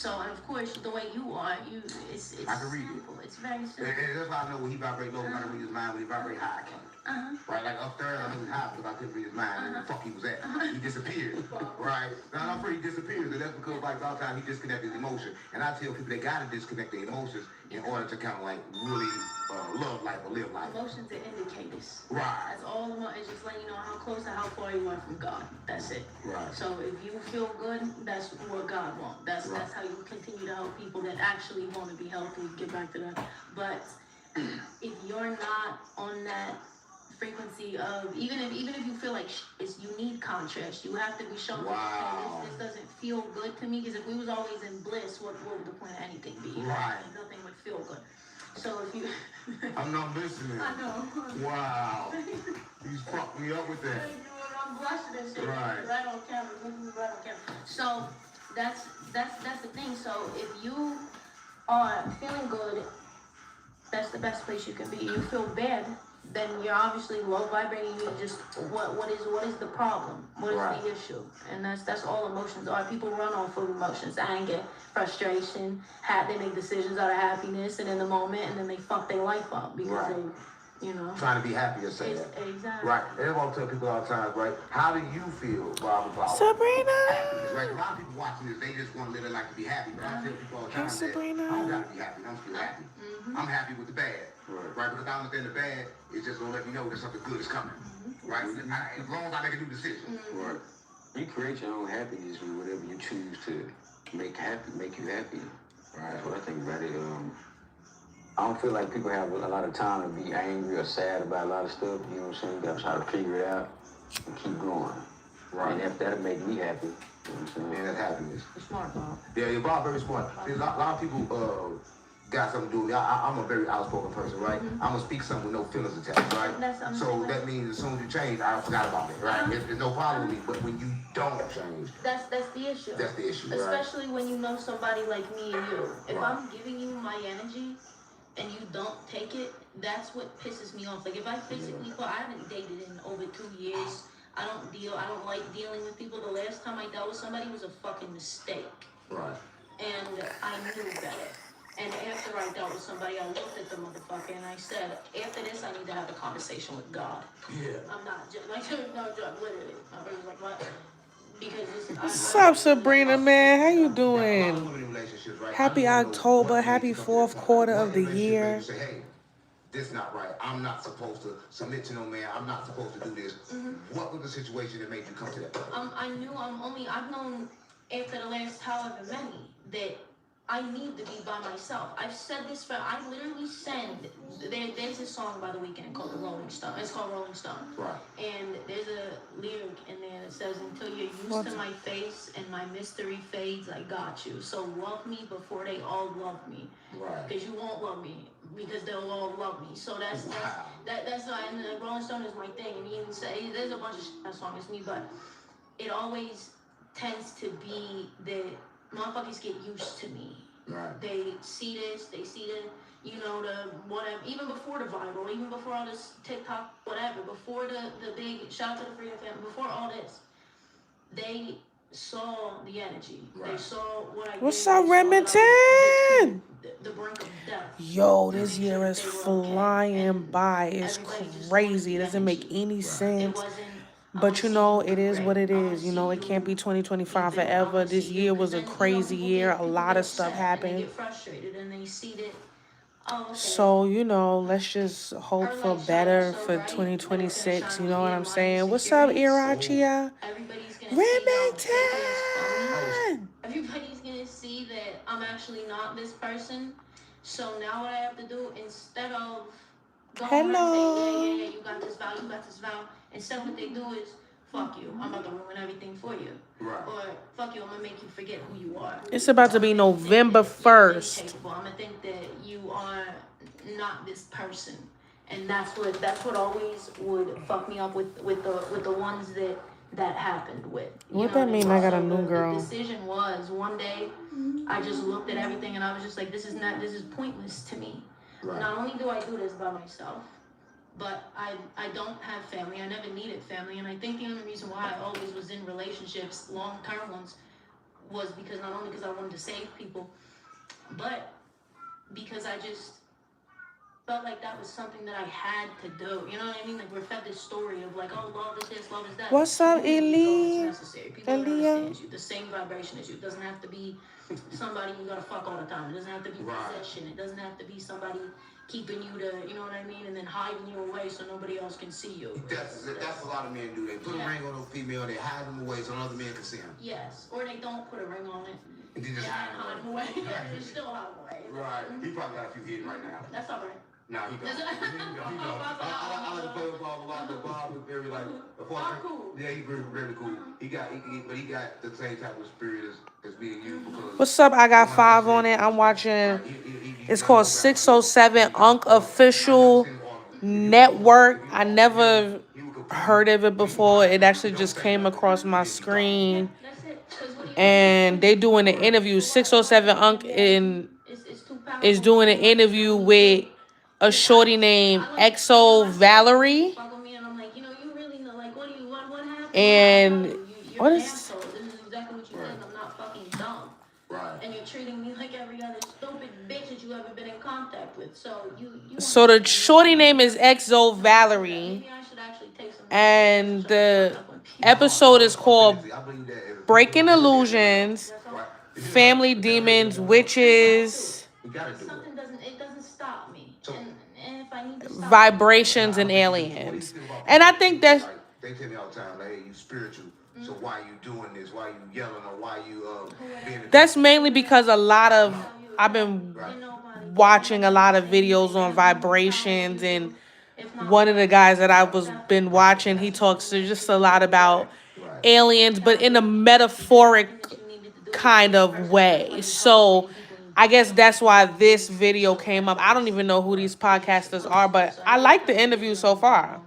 So, and of course, the way you are, it's I can read simple. it. It's very simple. And that's why I know when he vibrate low, I gotta read his mind. When he vibrate high, I can't. Right, like upstairs, I knew he was high because I couldn't read his mind. And the fuck he was at. He disappeared. Right? Now, I'm afraid he disappears. And that's because, like, all the time he disconnected his emotion. And I tell people they gotta disconnect their emotions in order to kind of, like, really love life or live life. Emotions are indicators. Right. That's all. It's just letting you know how close or how far you are from God. That's it. Right. So if you feel good, that's what God wants. That's how you continue to help people that actually want to be healthy. Get back to that. But if you're not on that frequency of even if you feel like you need contrast, you have to be shown. Wow. This doesn't feel good to me, because if we was always in bliss, what would the point of anything be? Right. Nothing would feel good. So if you I'm not listening. I know. Wow. He's fucked me up with that. I'm blushing and shit. Right. Right on camera. Right on camera. So that's the thing. So if you are feeling good, that's the best place you can be. You feel bad, then you're obviously low vibrating. You just what is the problem? What is the issue? And that's all emotions are. People run off of emotions: anger, frustration. They make decisions out of happiness and in the moment, and then they fuck their life up because they. Trying to be happy or say that. Exactly. Right. That's what I tell people all the time, right? How do you feel, Bob, about Sabrina? happiness? Right? A lot of people watching this, they just want to live their life to be happy. But I tell people all the time that Sabrina. I don't got to be happy. I'm still happy. I'm happy with the bad. Right? Because I understand the bad is just going to let me know that something good is coming. Right? As long as I make a new decision. Right. You create your own happiness with whatever you choose to make you happy. Right. That's what I think about it. I don't feel like people have a lot of time to be angry or sad about a lot of stuff. You know what I'm saying? You gotta try to figure it out and keep going. Right. And if that'll make me happy, you know what I'm saying? Yeah, that's happiness. You're smart, Bob. Yeah, you're Bob very smart. See, a lot of people got something to do with me. I'm a very outspoken person, right? I'm gonna speak something with no feelings attached, right? So that means as soon as you change, I forgot about it, right? There's no problem with me. But when you don't change, that's the issue. That's the issue, especially when you know somebody like me and you. If I'm giving you my energy and you don't take it, that's what pisses me off. Like if I physically, I haven't dated in over 2 years. I don't like dealing with people. The last time I dealt with somebody was a fucking mistake. Right. And I knew better. And after I dealt with somebody, I looked at the motherfucker and I said, after this, I need to have a conversation with God. Yeah. I'm not just like, no joke, literally. My brother's like, what? Because What's up, Sabrina, man? How you doing? Happy October. Happy fourth quarter of the year. Say, hey, this not right. I'm not supposed to submit to no man. I'm not supposed to do this. What was the situation that made you come to that? I've known after the last however many that I need to be by myself. I've said this I literally there's a song by The Weeknd called Rolling Stone. It's called Rolling Stone. Right. And there's a lyric in there that says, until you're used to my face and my mystery fades, I got you. So love me before they all love me. Right. Because you won't love me, because they'll all love me. So that's why, and the Rolling Stone is my thing. And he even say, there's a bunch of that song, it's me, but it always tends to be that motherfuckers get used to me. Right. They see this, the whatever, even before the viral, even before all this TikTok, whatever, before the big, shout out to the Freedom Family, before all this, they saw the energy. Right. They saw what I did. What's up, Remington? The brink of death. Yo, this year is flying by. It's crazy. It doesn't make any sense. But, it is what it is. It can't be 2025 forever. This year was a crazy year. A lot of stuff happened. So, let's just hope for better for 2026. You know what I'm saying? What's up, Irachia? Remington! Everybody's going to see that I'm actually not this person. So now what I have to do, instead of going around saying, yeah, you got this vow, instead what they do is, fuck you, I'm about to ruin everything for you. Right. Or, fuck you, I'm going to make you forget who you are. It's about to be November 1st. I'm going to think that you are not this person. And that's what always would fuck me up with the ones that happened with. What that mean? I got a new girl. The decision was, one day, I just looked at everything and I was just like, this is pointless to me. Right. Not only do I do this by myself, but I don't have family. I never needed family. And I think the only reason why I always was in relationships, long-term ones, was because not only because I wanted to save people, but because I just felt like that was something that I had to do. You know what I mean? Like we're fed this story of like, oh, love is this, love is that. What's up, People know it's Eli? necessary. People don't understand you. The same vibration as you. It doesn't have to be somebody you gotta fuck all the time. It doesn't have to be possession. It doesn't have to be somebody keeping you to, you know what I mean, and then hiding you away so nobody else can see you. That's a lot of men do. They put a ring on a female, they hide them away so other men can see them. Yes, or they don't put a ring on it. And they just hide them away. Yeah, they still hide them away. Right. He probably got a few hidden right now. That's all right. Nah, he don't. I like to play with Bob a lot, but Bob is very like. Cool. Yeah, he's very, very cool. He got the same type of spirit as being you. Because What's up? I got 5 on it. I'm watching. It's called 607 Unk Official Network. I never heard of it before. It actually just came across my screen. And they doing an interview. 607 Unk is doing an interview with a shorty named XO Valerie. And what is... And you're treating me like every other stupid bitch that you ever been in contact with. So the shorty name is XO Valerie. And the episode is called Breaking Illusions, Family Demons, Witches, stop me. And if I need to stop Vibrations, and Aliens. And I think that's... They tell me all the time, like, hey, you spiritual. So why you doing this? Why you yelling or why you being... That's mainly because I've been watching a lot of videos on vibrations, and one of the guys that I was been watching, he talks just a lot about aliens, but in a metaphoric kind of way. So I guess that's why this video came up. I don't even know who these podcasters are, but I like the interview so far.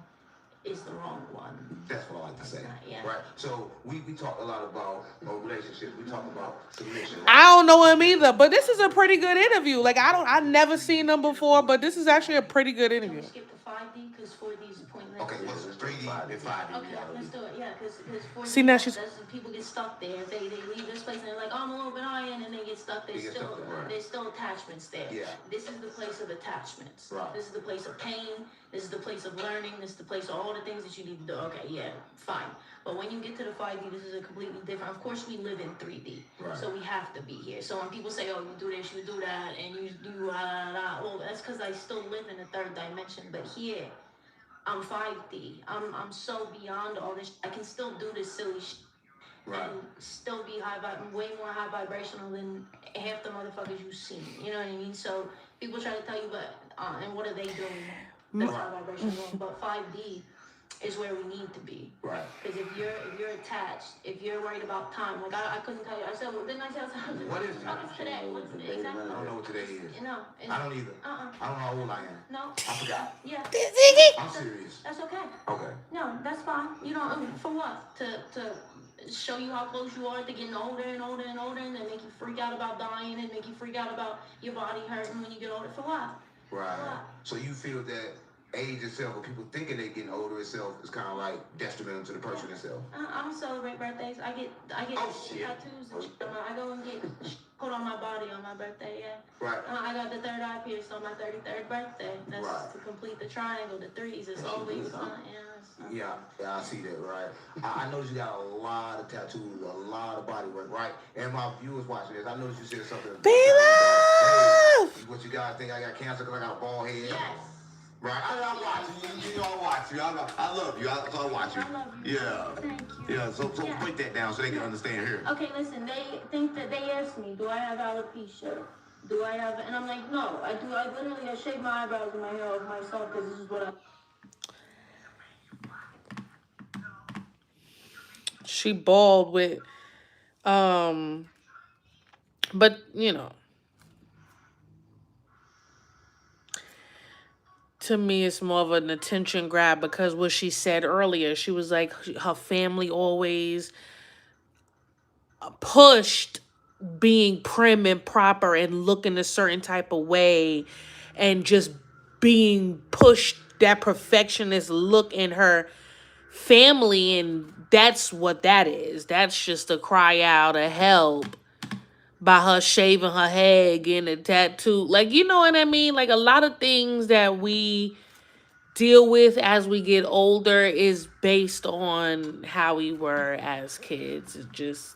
Is the wrong one. That's what I like to say. Yeah. Right. So we talk a lot about relationships. We talk about submission. I don't know him either, but this is a pretty good interview. Like I never seen them before, but this is actually a pretty good interview. Can we skip to 5D because 4D is pointless. Okay, well, it's 3D and 5D. Okay, let's do it. Yeah, because 4D. See, now she's... people get stuck there. They leave this place and they're like, oh, I'm a little bit iron, and they get stuck. There's still attachments there. Yeah. This is the place of attachments. Right. This is the place of pain. This is the place of learning. This is the place of all the things that you need to do. Okay, yeah, fine. But when you get to the 5D, this is a completely different. Of course, we live in 3D, so we have to be here. So when people say, "Oh, you do this, you do that, and you do well, that's because I still live in the third dimension. But here, I'm 5D. I'm so beyond all this. I can still do this silly shit. Right. And still be way more high vibrational than half the motherfuckers you've seen. You know what I mean? So people try to tell you, but and what are they doing? That's high vibrational. But 5D is where we need to be. Right. Because if you're attached, if you're worried about time, like I couldn't tell you. I said, well, didn't I tell you? What is today? What's today? Exactly. I don't know what today is. No. I don't either. I don't know how old I am. No. I forgot. Yeah. I'm serious. That's okay. Okay. No, that's fine. You know, for what? To show you how close you are to getting older and older and older, and then make you freak out about dying and make you freak out about your body hurting when you get older. For what? Right. For what? So you feel that age itself, or people thinking they're getting older itself, is kind of like detrimental to the person itself. I don't celebrate birthdays. I get tattoos and shit. I go and get put on my body on my birthday. Yeah. Right. I got the third eye pierced on my 33rd birthday. That's to complete the triangle, the threes. It's always Yeah, I see that, right? I noticed you got a lot of tattoos, a lot of body work, right? And my viewers watching this, I noticed you said something. Hey, what you guys think I got cancer because I got a bald head? Yes. Right, I watch you. You know I watch you. I love you. I watch you. I love you. Yeah. Thank you. Yeah. So break that down so they can understand here. Okay, listen. They think that they asked me, do I have alopecia? Do I have? And I'm like, no, I do. I literally shave my eyebrows and my hair off myself because this is what I. She bald with, but you know. To me, it's more of an attention grab because what she said earlier, she was like, her family always pushed being prim and proper and looking a certain type of way and just being pushed that perfectionist look in her family, and that's what that is. That's just a cry out of help by her shaving her head, getting a tattoo. Like, you know what I mean? Like, a lot of things that we deal with as we get older is based on how we were as kids. It just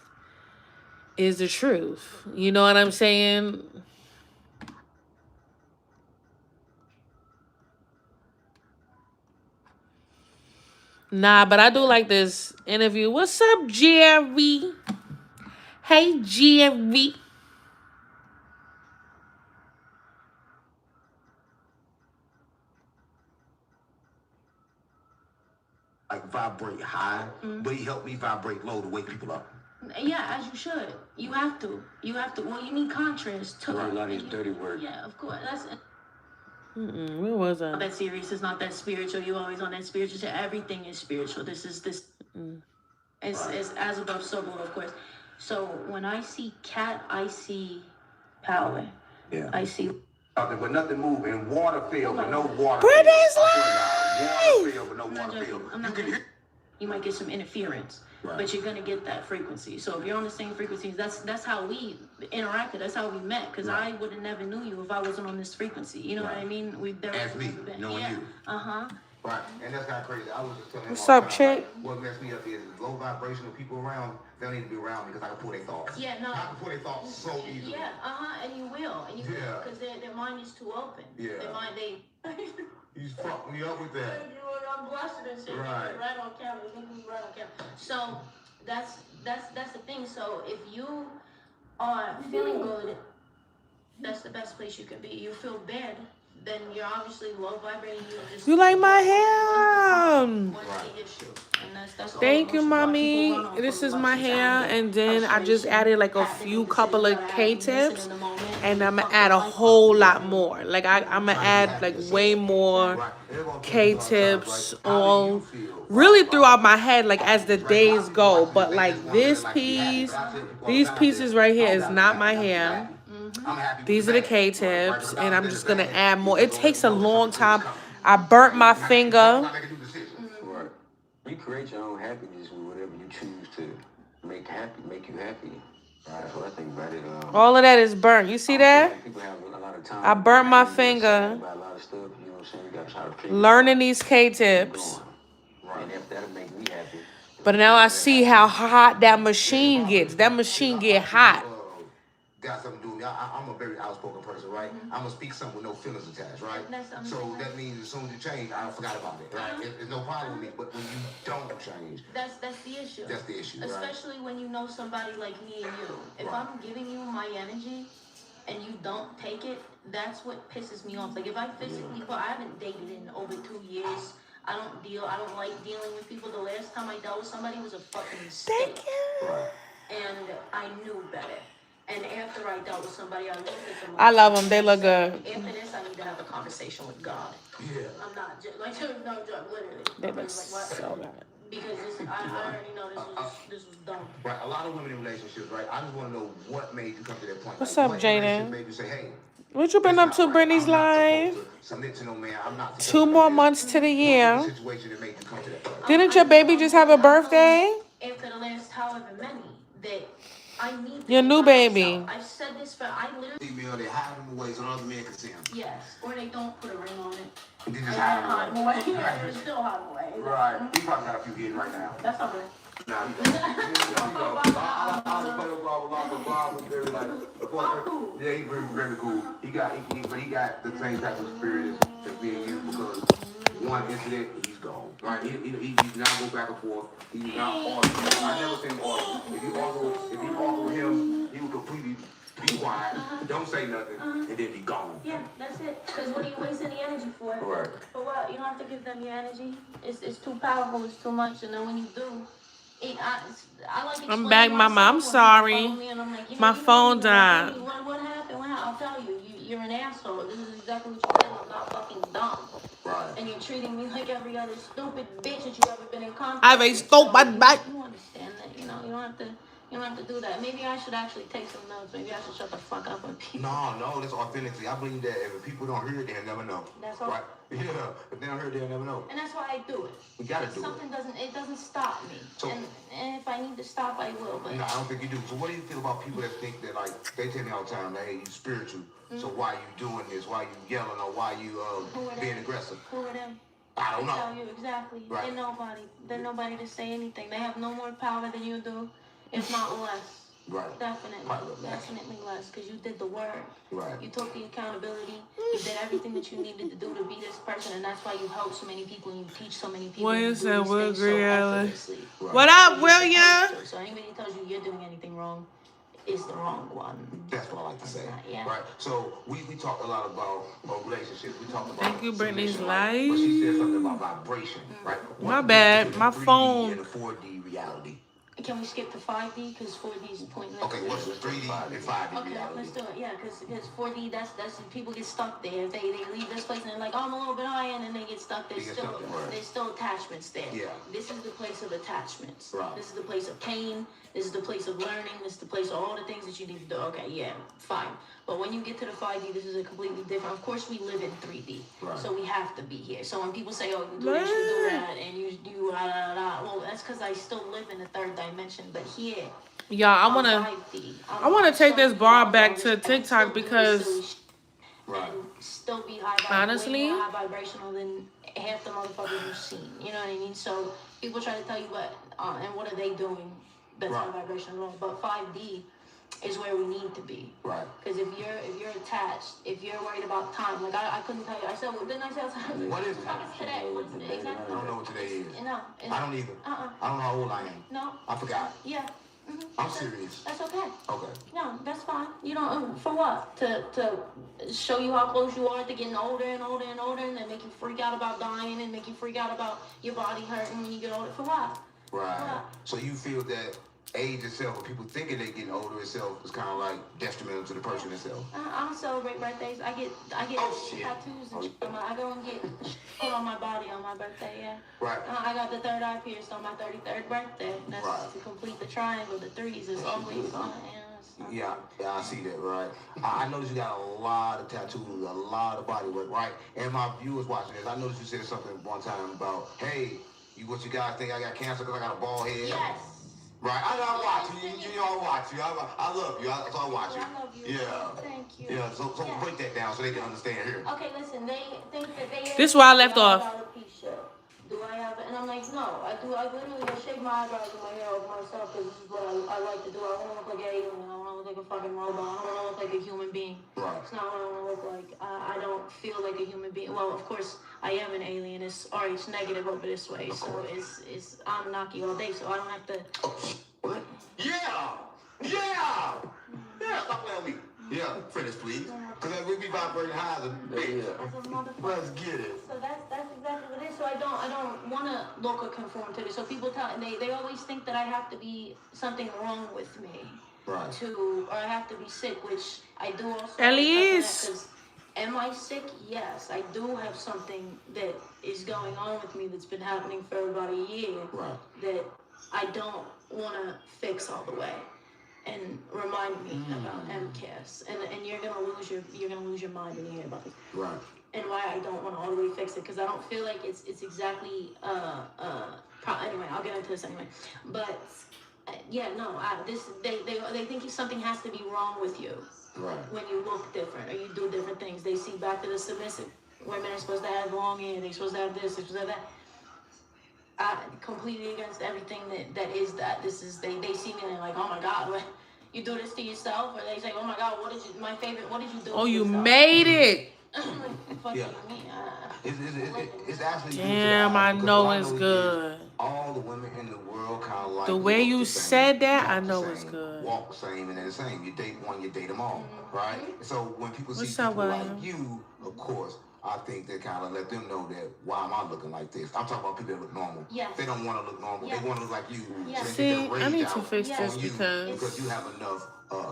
is the truth. You know what I'm saying? Nah, but I do like this interview. What's up, Jerry? Hey, Jerry. Like vibrate high, but he helped me vibrate low to wake people up. Yeah, as you should. You have to. You have to. Well, you need contrast too. Right, a lot of these dirty words. Yeah, of course. That's Where was I? not that serious. It's not that spiritual. You always on that spiritual shit. Everything is spiritual. This is this. It's as above, so below, of course. So when I see cat, I see power. Yeah. I see. Nothing, but nothing moving. Water filled, but no water. Brittany's Water filled, but no I'm not water joking. filled. I'm not joking. You might get some interference, but you're gonna get that frequency. So if you're on the same frequency, that's how we interacted. That's how we met. Because I would have never knew you if I wasn't on this frequency. You know what I mean? We've never been. Knowing you. Right, and that's kind of crazy. I was just telling him What's all up, the time, chick? like, what messed me up is low vibrational people around. They don't need to be around me because I can pull their thoughts. Yeah, no. I can pull their thoughts so easily. Yeah, and you will, because their mind is too open. Yeah. Their mind, they. You just fucked me up with that. I'm blushing and shit. Right. Right on camera. Right on camera. So that's the thing. So if you are feeling good, that's the best place you can be. You feel bad, then you're obviously low vibrating. You like my hair? What's the issue? And that's all. Thank you, Most mommy. people run off This of is my lust, hair, and then I just frustration, added like a having few to couple sit of there, K-tips, missing in the moment, and I'm gonna fuck add a your life whole up. lot more. Like I'm gonna add like way more K-tips all really throughout my head, like as the days go. But like this piece, these pieces right here is not my hair. These are the K-tips, and I'm just gonna add more. It takes a long time. I burnt my finger. Right. You create your own happiness with whatever you choose to make you happy. Right. That's what I think about it. All of that is burnt. You see that? People have a lot of time. I burnt my finger About a lot of stuff, you know what I'm saying? We gotta try to figure learning these K-tips. Right. And if that'll make me happy. But now I see how hot that machine gets. That machine get hot. Got something to do with me. I'm a very outspoken person, right? I'm gonna speak something with no feelings attached, right? So that means as soon as you change, I forgot about it, right? There's no problem with me. But when you don't change, that's the issue. That's the issue, right? Especially when you know somebody like me and you. If I'm giving you my energy and you don't take it, that's what pisses me off. Like if I physically, I haven't dated in over 2 years. I don't like dealing with people. The last time I dealt with somebody was a fucking mistake. Thank you. And I knew better. And after I dealt with somebody, I looked at them. I love them. They look good. After this, I need to have a conversation with God. Yeah. I'm not like no joke, literally. They look Like, what? so good. Because I already know this was dumb. Right, a lot of women in relationships, right? I just want to know what made you come to that point. What's Like, up, what Jaden? made you say, hey, What you been up to, Brittany's live? submit to no man. I'm not 2 more months to the year. situation that made you come to that point. Didn't your baby just have a birthday? After the last however many that I need to Your be new by baby. myself. I've said this for I literally Female, they hide them away so other men can see them. yes, or they don't put a ring on it. They just And hide hide them them away. away. Yeah, they still hide them away. Right. He probably got a few hidden right now. That's all right. Nah, he don't. Yeah, he's very, very cool. He got the same type of spirit as me and you because one incident, he's gone. Right? He not go back and forth. He's not argue. I never seen him argue. If you argue with him, he will completely be quiet, don't say nothing, and then be gone. Yeah, that's it. Because what are you wasting the energy for? Right. For what? You don't have to give them your energy. It's too powerful. It's too much. And then when you do, I like explaining I'm back, Mama. I'm myself when sorry. people follow me and I'm like, you know, My you phone know, died. What happened? I'll tell you. You're an asshole. This is exactly what you did. I'm not fucking dumb. Right. And you're treating me like every other stupid bitch that you've ever been in contact I have a with. stupid back. You understand that? You know, you don't have to do that. Maybe I should actually take some notes. Maybe I should shut the fuck up and people. No, that's authenticity. I believe that if people don't hear it, they'll never know. That's all. Right? Yeah, if they don't hear it, they'll never know. And that's why I do it. We gotta do Something it. doesn't stop me. So, and if I need to stop, I will. But no, I don't think you do. So what do you feel about people that think that, like, they tell me all the time, hey, you spiritual, so why you doing this? Why you yelling or why you being aggressive? Who are them? I don't know. Tell you exactly. Right. They're nobody to say anything. They have no more power than you do, if not less. Right. Definitely less, because you did the work. Right. You took the accountability. You did everything that you needed to do to be this person, and that's why you help so many people and you teach so many people. What is that, Will Griella? Right. What up, William? So anybody tells you you're doing anything wrong is the wrong one. That's what I like to say. Yeah. Right. So we talk a lot about relationships. We talk about. Thank you, Brittany's submission, life. But she said something about vibration, right? My bad, my 3D phone. and a 4D reality. Can we skip to 5D? Because 4D is pointless. Okay, what's 3D and 5D Okay, reality? let's do it. Yeah, because 4D, that's people get stuck there. If they leave this place and they're like, oh, I'm a little bit high, and then they get stuck. There's still attachments there. Yeah. This is the place of attachments. Right. This is the place of pain. This is the place of learning. This is the place of all the things that you need to do. Okay, yeah, fine. But when you get to the 5D, this is a completely different. Of course, we live in 3D, right. So we have to be here. So when people say, "Oh, you do this, you do that," and you do well, that's because I still live in the third dimension. But here, y'all, I wanna take this bar back to TikTok because and still be high honestly, way more high vibrational than half the motherfuckers you've seen. You know what I mean? So people try to tell you what and what are they doing that's high vibrational, but 5D is where we need to be. Right. Because if you're attached, if you're worried about time, like I couldn't tell you. I said, well, didn't I say what is it? Today? What's exactly? I don't know what today is. No. I don't either. I don't know how old I am. No. I forgot. Yeah. I'm serious. That's okay. Okay. No, that's fine. You don't, for what? To show you how close you are to getting older and older and older, and then make you freak out about dying and make you freak out about your body hurting when you get older. For what? Right. For what? So you feel that age itself, or people thinking they're getting older itself, is kind of like detrimental to the person itself. I don't celebrate birthdays. I get tattoos and shit. I go and get put on my body on my birthday. Yeah. Right. I got the third eye pierced on my 33rd birthday. That's to complete the triangle. The threes is always on. Yeah, I see that, right? I noticed you got a lot of tattoos, a lot of body work, right? And my viewers watching this, I noticed you said something one time about, hey, what you guys think I got cancer because I got a bald head? Yes. Right, I watch you. You know I watch you. I love you. So I watch you. I love you. Yeah. Thank you. Yeah. So break that down so they can understand here. Okay, listen. They think that they. This is where I left off. Do I have? And I'm like, no. I do. I literally shave my eyebrows and my hair off myself because this is what I like to do. I want to look like an alien. I want to look like a fucking robot. I don't want to look like a human being. Right. It's not what I want to look like. I don't feel like a human being. Well, of course, I am an alien. It's RH negative over this way. So it's I'm Naki all day. So I don't have to. What? Yeah! Stop playing with me. Yeah, finish, please. Because we be vibrating high as a bitch. Let's get it. So that's exactly what it is. So I don't want to look or conform to this. So people they always think that I have to be something wrong with me. Right. Or I have to be sick, which I do also. Elise. Am I sick? Yes, I do have something that is going on with me that's been happening for about a year. Right. That I don't want to fix all the way, and remind me about MCAS, and you're gonna lose your mind when you hear about this. Right. And why I don't want to all the way fix it, because I don't feel like it's exactly anyway, I'll get into this anyway. But they think something has to be wrong with you. Right. When you look different or you do different things. They see back to the submissive. Women are supposed to have long hair. They're supposed to have this. They're supposed to have that. Completely against everything that is that. This is they see me and they're like, oh my God, what, you do this to yourself? Or they say, oh my God, what did you do? Oh, you yourself? made it. It's actually damn, I know it's good. All the women in the world kind of like the way you said that, I know it's good. Walk the same and they're the same. You date one, you date them all, right? So when people see up, people William? like you, of course, I think they kind of let them know that why am I looking like this? I'm talking about people that look normal. Yes. They don't want to look normal. Yes. They want to look like you. Yes. So See, I need to fix this because you have enough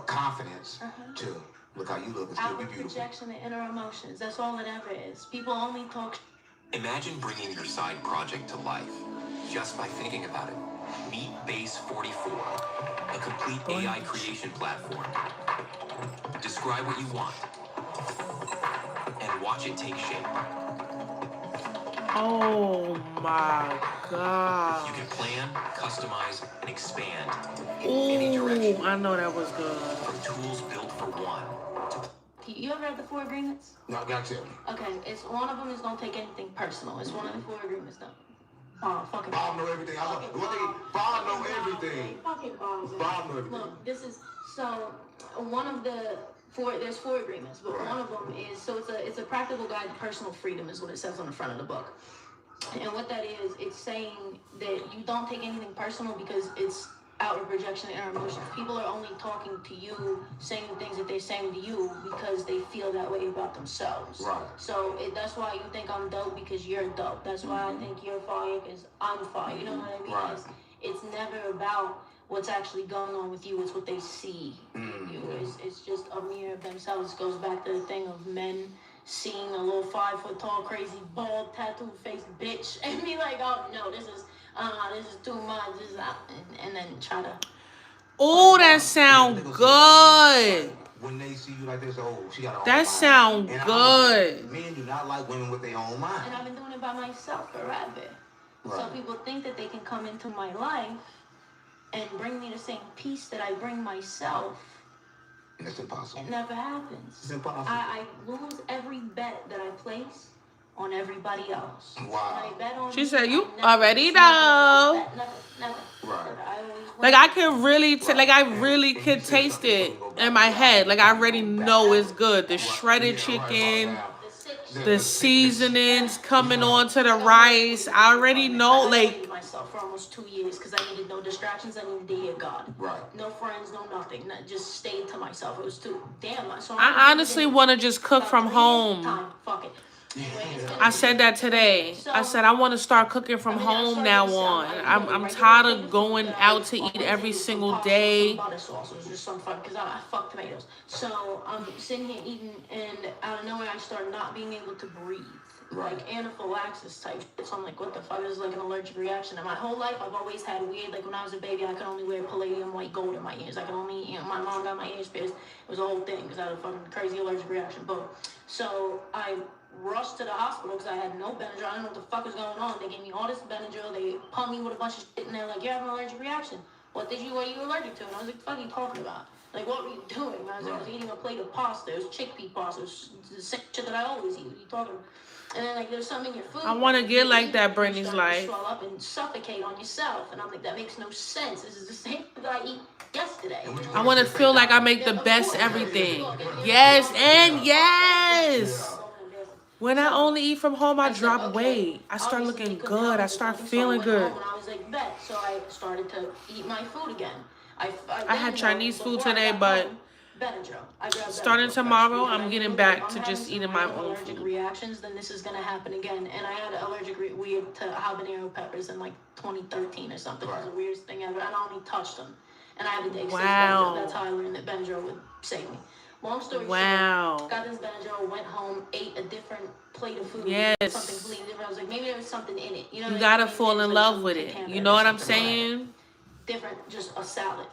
confidence to look how you look and still be beautiful. Projection and inner emotions. That's all it ever is. People only talk. Imagine bringing your side project to life just by thinking about it. Meet Base 44, a complete AI creation platform. Describe what you want and watch it take shape. Oh my God. You can plan, customize, and expand in any Ooh, direction. I know that was good. From tools built for one to... You ever read the 4 agreements? No, I got you. Okay, it's one of them is don't take anything personal. It's one of the 4 agreements though. Fucking Bob know everything. Bob know everything. Fucking Bob. Bob know everything. Look, this is so one of the 4. There's 4 agreements, but Right. one of them is so it's a practical guide to personal freedom is what it says on the front of the book. And what that is, it's saying that you don't take anything personal because it's outward projection and emotions. People are only talking to you, saying things that they're saying to you because they feel that way about themselves. Right. So that's why you think I'm dope because you're dope. That's why I think you're fire because I'm fire. You know what I mean? Right. It's never about what's actually going on with you. It's what they see in you. It's just a mirror of themselves. It goes back to the thing of men seeing a little 5 foot tall, crazy, bald, tattooed face bitch and be like, oh no, this is too much. This is and then try to. Oh, that sound good. When they see you like this, oh, she got her own That mind. sound And good. Men do not like women with their own mind. And I've been doing it by myself forever. Right. So people think that they can come into my life and bring me the same peace that I bring myself. And it's impossible. It never happens. It's impossible. I lose every bet that I place on everybody else. Wow. When I bet on She me, said, you I never- already know. Never. Right. I always win. Like I can really, like I really could taste it in my head. Like I already know it's good. The shredded chicken, the seasonings coming onto the rice. I already know, I like. hated myself for almost 2 years because I needed no distractions. I needed to hear God. Right. No friends, no nothing. Just stayed to myself. It was too damn. So I honestly want to just cook from home. Fuck it. I said that today. I said I want to start cooking from home now on. I'm tired of going out to eat every single day. Butter sauce was just some fun because I fuck tomatoes. So I'm sitting here eating, and out of nowhere I start not being able to breathe. Like anaphylaxis type shit. So I'm like, what the fuck? This is like an allergic reaction. And my whole life I've always had weird, like when I was a baby, I could only wear palladium white gold in my ears. I could only, my mom got my ears pierced. It was a whole thing because I had a fucking crazy allergic reaction. But so I rushed to the hospital because I had no Benadryl. I didn't know what the fuck was going on. They gave me all this Benadryl. They pumped me with a bunch of shit, and they're like, you have an allergic reaction. What are you allergic to? And I was like, what are you talking about? Like, what were you doing? I was eating a plate of pasta. It was chickpea pasta. It was the same shit that I always eat. What are you talking about? And then, like, there's something in your food. I want to get like that, You Brittany's start to life. swell up and suffocate on yourself. And I'm like, that makes no sense. This is the same thing that I eat yesterday. I want to feel like I make the best everything. Yes, and yes. When I only eat from home, I drop weight. I start looking good. I start feeling good. I was like, bet. So I started to eat my food again. I had Chinese food today, but starting Benadryl. tomorrow, Because I'm I getting knew back if to I'm just having eating some my real own allergic food. reactions, then this is gonna happen again. And I had an allergic weird to habanero peppers in like 2013 or something. It was the weirdest thing ever. And I only touched them. And I had to take 6 Benadryl. That's how I learned that Benadryl would save me. Long story short, got this Benadryl, went home, ate a different plate of food. Yes. Something completely different. I was like, maybe there was something in it. You know, You gotta fall in love with it. You know what I'm saying? Different, just a salad.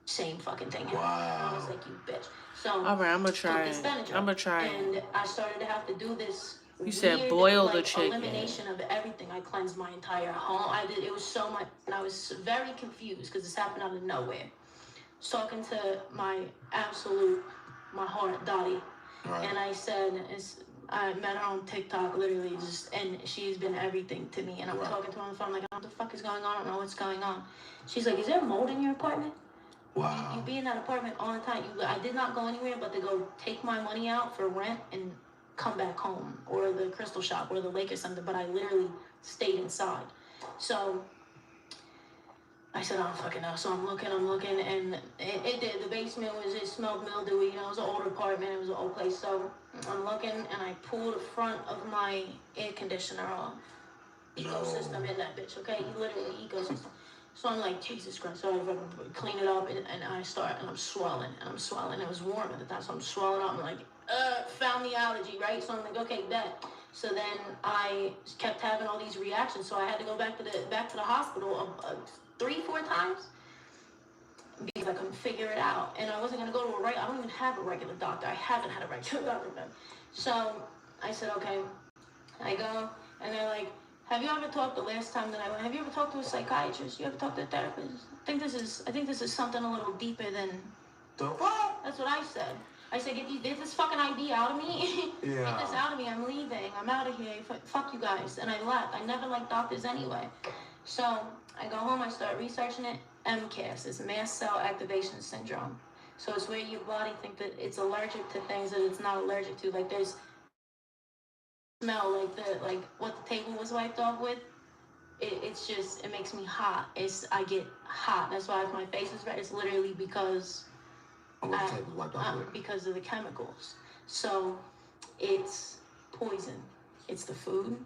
Same fucking thing. Wow. I was like, you bitch. So, All right, I'm gonna try this it. Benadryl. I'm gonna try it. And I started to have to do this. You said weird, boil the like, chicken. Elimination of everything. I cleansed my entire home. It was so much, and I was very confused because this happened out of nowhere. Talking to my heart, Dottie, and I said, I met her on TikTok, literally and she's been everything to me. And I'm talking to her on the phone, like, what the fuck is going on? I don't know what's going on. She's like, is there mold in your apartment? Wow. You be in that apartment all the time. I did not go anywhere but to go take my money out for rent and come back home, or the crystal shop, or the lake or something. But I literally stayed inside. So I said, I don't fucking know. So I'm looking, and it did. The basement it smelled mildewy. You know, it was an old apartment. It was an old place. So I'm looking, and I pull the front of my air conditioner off. Ecosystem in that bitch, okay? Literally ecosystem. So I'm like, Jesus Christ. So I clean it up, and I'm swelling, It was warm at the time, so I'm swelling up. I'm like, found the allergy, right? So I'm like, okay, bet. So then I kept having all these reactions. So I had to go back to the hospital 3-4 times because I couldn't figure it out. And I wasn't gonna go to I don't even have a regular doctor. I haven't had a regular doctor then. So I said, okay. I go, and they're like, have you ever talked the last time that I went? Have you ever talked to a psychiatrist? You ever talked to a therapist? I think this is something a little deeper than. The fuck? That's what I said. I said, get this fucking ID out of me. Yeah. Get this out of me. I'm leaving. I'm out of here. Fuck you guys. And I left. I never liked doctors anyway. So I go home. I start researching it. MCAS is mast cell activation syndrome. So it's where your body thinks that it's allergic to things that it's not allergic to. Like there's smell like what the table was wiped off with. It's just, it makes me hot. I get hot. That's why if my face is red, it's literally because because of the chemicals. So it's poison. It's the food.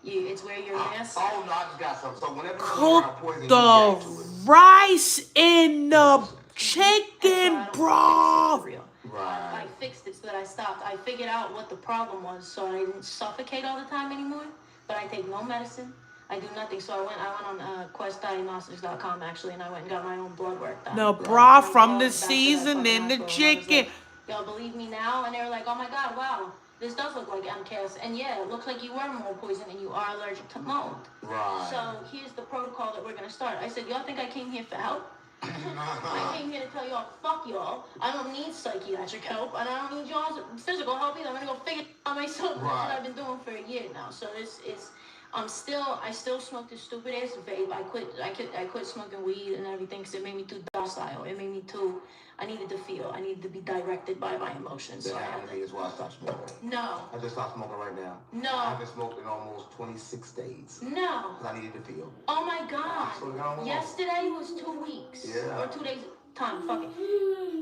It's where your mast. Oh no, I just got something. So whenever Cook the rice in the chicken broth. Right. I fixed it so that I stopped. I figured out what the problem was, so I didn't suffocate all the time anymore. But I take no medicine. I do nothing. So I went on questdiagnostics.com actually, and I went and got my own blood work done. The broth from the seasoning, the chicken. Like, y'all believe me now? And they were like, oh my God, wow, this does look like MCAS. And yeah, it looks like you were mold poison and you are allergic to mold. Right. So here's the protocol that we're going to start. I said, y'all think I came here for help? I came here to tell y'all, fuck y'all. I don't need psychiatric help, and I don't need y'all's physical help either. I'm gonna go figure it out myself. Right. That's what I've been doing for a year now. So I still smoke this stupid ass vape. I quit smoking weed and everything because it made me too docile. It made me too. I needed to feel. I needed to be directed by my emotions. That happened to me as well. I stopped smoking. No. I just stopped smoking right now. No. I haven't smoked in almost 26 days. No. Because I needed to feel. Oh my God. Yesterday was 2 weeks. Yeah. Or 2 days. Time. Fuck it.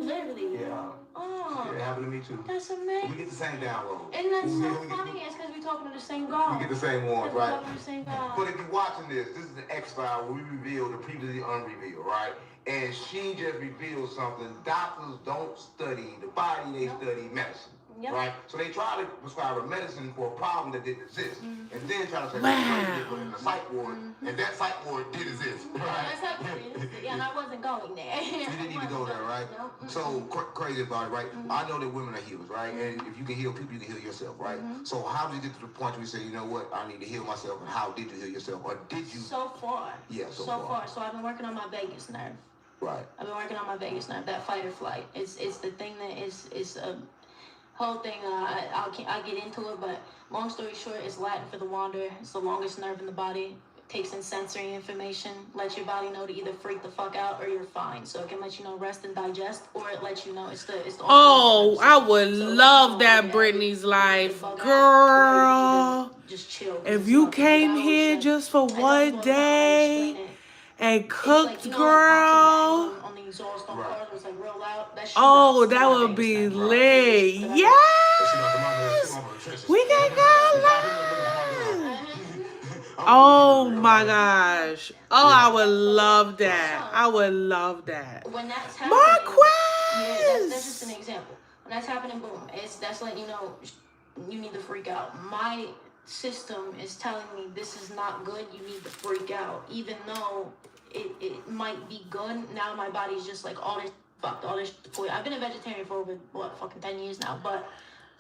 Literally. Yeah. Oh. Yeah, it happened to me too. That's amazing. We get the same download. And that's so funny. It's because we're talking to the same God. We get the same ones, right? We're talking to the same God. But if you're watching this is the X-File where we reveal the previously unrevealed, right? And she just revealed something. Doctors don't study the body, they study medicine. Yep. Right? So they try to prescribe a medicine for a problem that didn't exist. And then try to say, they put in a psych ward, and that psych ward did exist. Right? Yeah, and I wasn't going there. You didn't need to go there, right? Nope. So crazy about it, right? I know that women are healers, right? And if you can heal people, you can heal yourself, right? So how did you get to the point where you say, you know what, I need to heal myself, and how did you heal yourself? Or did you? So far. Yeah, so far. So I've been working on my vagus nerve. Right. I've been working on my vagus nerve, that fight or flight. It's the thing that is a whole thing. I'll get into it, but long story short, it's Latin for the wanderer. It's the longest nerve in the body. It takes in sensory information, lets your body know to either freak the fuck out or you're fine. So it can let you know rest and digest, or it lets you know it's the. Oh, I would love that Brittany's life, girl. Just chill. If you came here just for one day and cooked, girl. Oh, that would be lit. Yes! We can go live. Oh my gosh. Oh, I would love that. I would love that. When that's happening, Marquez! That's just an example. When that's happening, boom. That's letting you know you need to freak out. My system is telling me this is not good. You need to freak out. Even though it might be good, now my body's just like, all this fucked, all this poison. I've been a vegetarian for over, 10 years now, but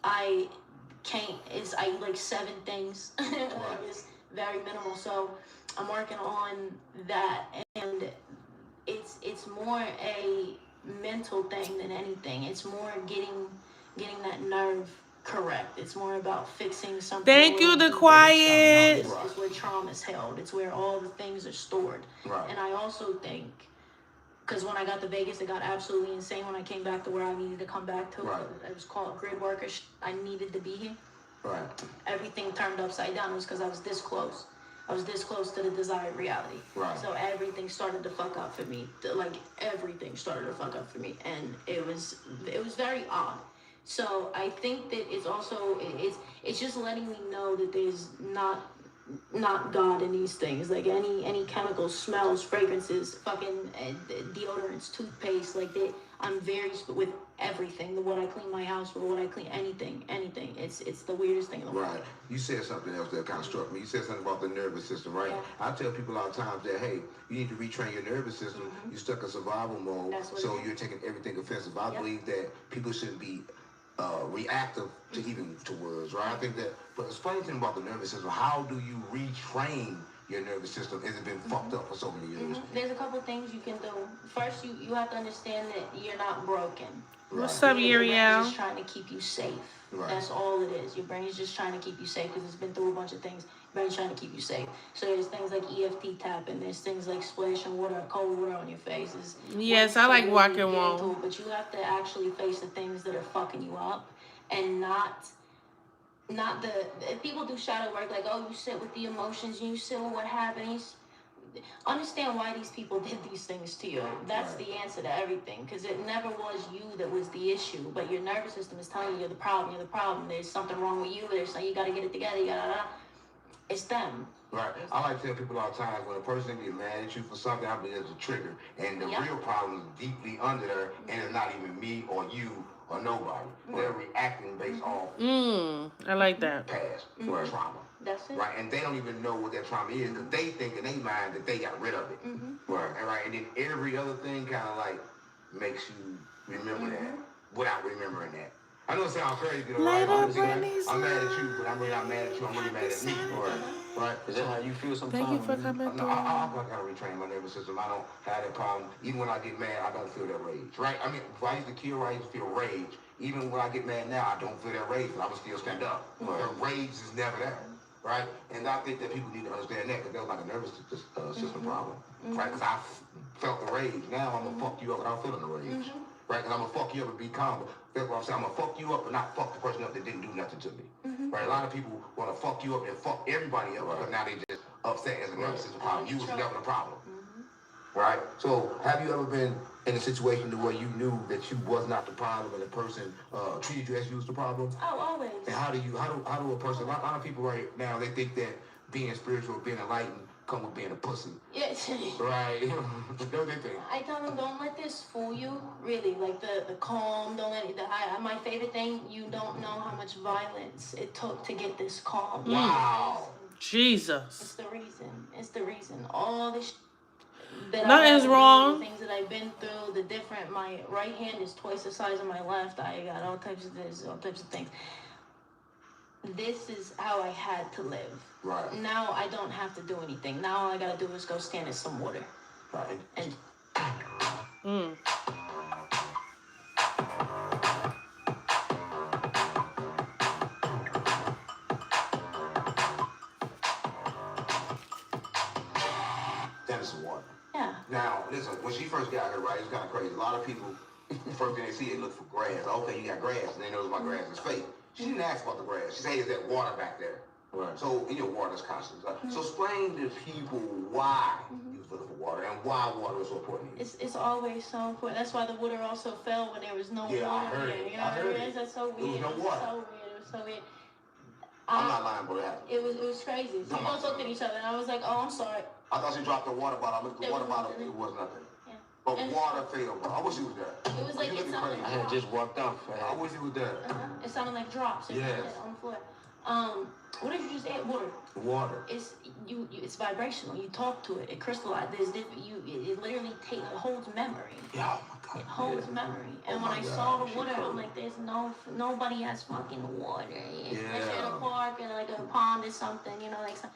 I can't, I eat like 7 things. It's very minimal, so I'm working on that, and it's more a mental thing than anything. It's more getting that nerve correct. It's more about fixing something. Thank you, the quiet. It's where trauma's held. It's where all the things are stored. Right. And I also think, because when I got to Vegas, it got absolutely insane when I came back to where I needed to come back to. Right. It was called grid worker. I needed to be here. Right. Everything turned upside down. It was because I was this close. I was this close to the desired reality. Right. So everything started to fuck up for me. Like, everything started to fuck up for me. And it was very odd. So I think that it's also, it's just letting me know that there's not not God in these things. Like any chemicals, smells, fragrances, fucking deodorants, toothpaste. Like I'm very with everything. What I clean my house with, what I clean anything. It's the weirdest thing in the world. Right. You said something else that kind of struck me. You said something about the nervous system, right? Yeah. I tell people all the time that, hey, you need to retrain your nervous system. You stuck in survival mode, so you're taking everything offensive. I believe that people shouldn't be reactive to even to words, right? I think that, but explain to me about the nervous system. How do you retrain your nervous system? Has it been fucked up for so many years? There's a couple things you can do. First, you have to understand that you're not broken. What's up, Your brain is Uriel? just trying to keep you safe. Right. That's all it is. Your brain is just trying to keep you safe because it's been through a bunch of things. Your brain's trying to keep you safe. So there's things like EFT tapping. There's things like splashing water, cold water on your face. Yes, I like walking warm. But you have to actually face the things that are fucking you up, and not the people do shadow work like, oh, you sit with the emotions and you sit with what happened. Understand why these people did these things to you. That's the answer to everything, because it never was you that was the issue, but your nervous system is telling you you're the problem. There's something wrong with you. There's something, you got to get it together. It's them. Right. I like to tell people all the time, when a person gets mad at you for something, I believe it's a trigger. And the real problem is deeply under there, and it's not even me or you or nobody. They're reacting based off I like that. past or trauma. That's it. Right, and they don't even know what that trauma is because they think in their mind that they got rid of it. Right, and then every other thing kind of like makes you remember that without remembering that. I know it sounds crazy, you know, right? I'm mad at you, but I'm really not mad at you. I'm really mad at me. Right? Is that how you feel sometimes? Thank you for coming No, through. I gotta retrain my nervous system. I don't have that problem. Even when I get mad, I don't feel that rage. Right? I mean, if I used to kill, I used to feel rage. Even when I get mad now, I don't feel that rage, but I would still stand up. The rage is never there. Right? And I think that people need to understand that because that was like a nervous system problem. Right? Because I felt the rage. Now I'm going to fuck you up without feeling the rage. Right? Because I'm going to fuck you up and be calm. That's what I'm saying. I'm going to fuck you up but not fuck the person up that didn't do nothing to me. Right? A lot of people want to fuck you up and fuck everybody up because now they just upset as a nervous system problem. You was never the problem. Right? So have you ever been in a situation where you knew that you was not the problem and the person treated you as you was the problem? Oh, always. And how do a person, a lot of people right now, they think that being spiritual, being enlightened, come with being a pussy. Yes. Right? Don't they think? I tell them, don't let this fool you. Really, like the calm. Don't let it. My favorite thing. You don't know how much violence it took to get this calm. Wow. Jesus. It's the reason. It's the reason. All this. That Nothing's wrong. The things that I've been through, my right hand is twice the size of my left. I got all types of things. This is how I had to live. Right. Now I don't have to do anything. Now all I gotta do is go stand in some water. Right. And That is water. yeah. Now, listen, when she first got here, right, it's kind of crazy. A lot of people, first thing they see, they look for grass. Okay, you got grass, and they know my grass is fake. She didn't ask about the grass. She said, hey, is that water back there? Right. So, in your water is constant. So explain to people why you was looking for water and why water is so important. It's always so important. That's why the water also fell when there was no water. I heard there. it. You know I what I heard mean? it. That's so weird. There was no water. It was so weird. I'm not lying, bro. That happened. It was crazy. So we both looked at each other, and I was like, "Oh, I'm sorry." I thought she dropped the water bottle. I looked at the water bottle. It was nothing. Yeah. But And water fell, bro. I wish you was there. It was like You it looking sounded crazy. I had just walked off. I wish you was there. It sounded like drops. Yes. On the floor. What did you just add? Water. Water. It's it's vibrational. You talk to it. It crystallizes. It literally holds memory. Yeah, oh my God. It holds memory. And when I saw the water, I'm like, there's nobody has fucking water. Unless you're in a park and like a pond or something, you know, like some.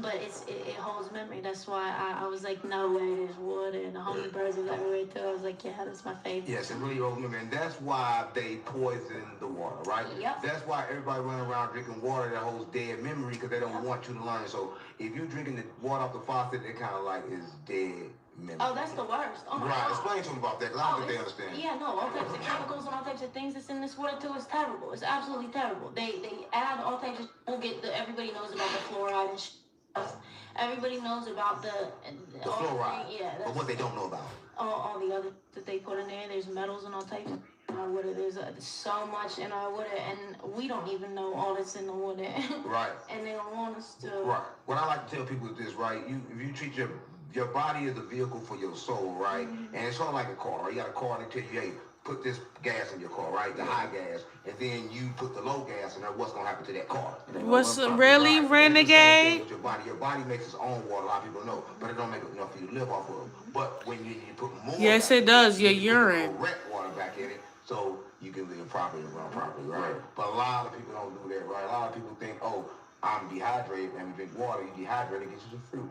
But it holds memory. That's why I was like, no way, there's water, and the hummingbirds was everywhere too. I was like, yeah, that's my favorite. Yes, it really holds memory, and that's why they poison the water, right? Yep. That's why everybody running around drinking water that holds dead memory because they don't want you to learn. So if you're drinking the water off the faucet, it kind of like is dead memory. Oh, that's the worst. Oh my Right. God. Explain to them about that because I don't think they understand. Yeah, no, all types of chemicals and all types of things that's in this water too is terrible. It's absolutely terrible. They add all types of. Everybody knows about the fluoride and everybody knows about the fluoride. Yeah. But what they don't know about. All the other that they put in there. There's metals and all types. our water. There's so much in our water, and we don't even know all that's in the water. Right. And they don't want us to. Right. What I like to tell people is this, right? If you treat your body as a vehicle for your soul, right? And it's sort of like a car, right? You got a car and they tell you, hey, put this gas in your car, right? The high gas, and then you put the low gas, and then what's gonna happen to that car? What's really, Right. renegade? Your body makes its own water. A lot of people know, but it don't make enough for you to live off of. But when you put more, Yes, it does. Your you put the urine. correct water back in it, so you can live properly and run properly, right? But a lot of people don't do that, right? A lot of people think, oh, I'm dehydrated, and we drink water. You dehydrate, it gets you some fruit,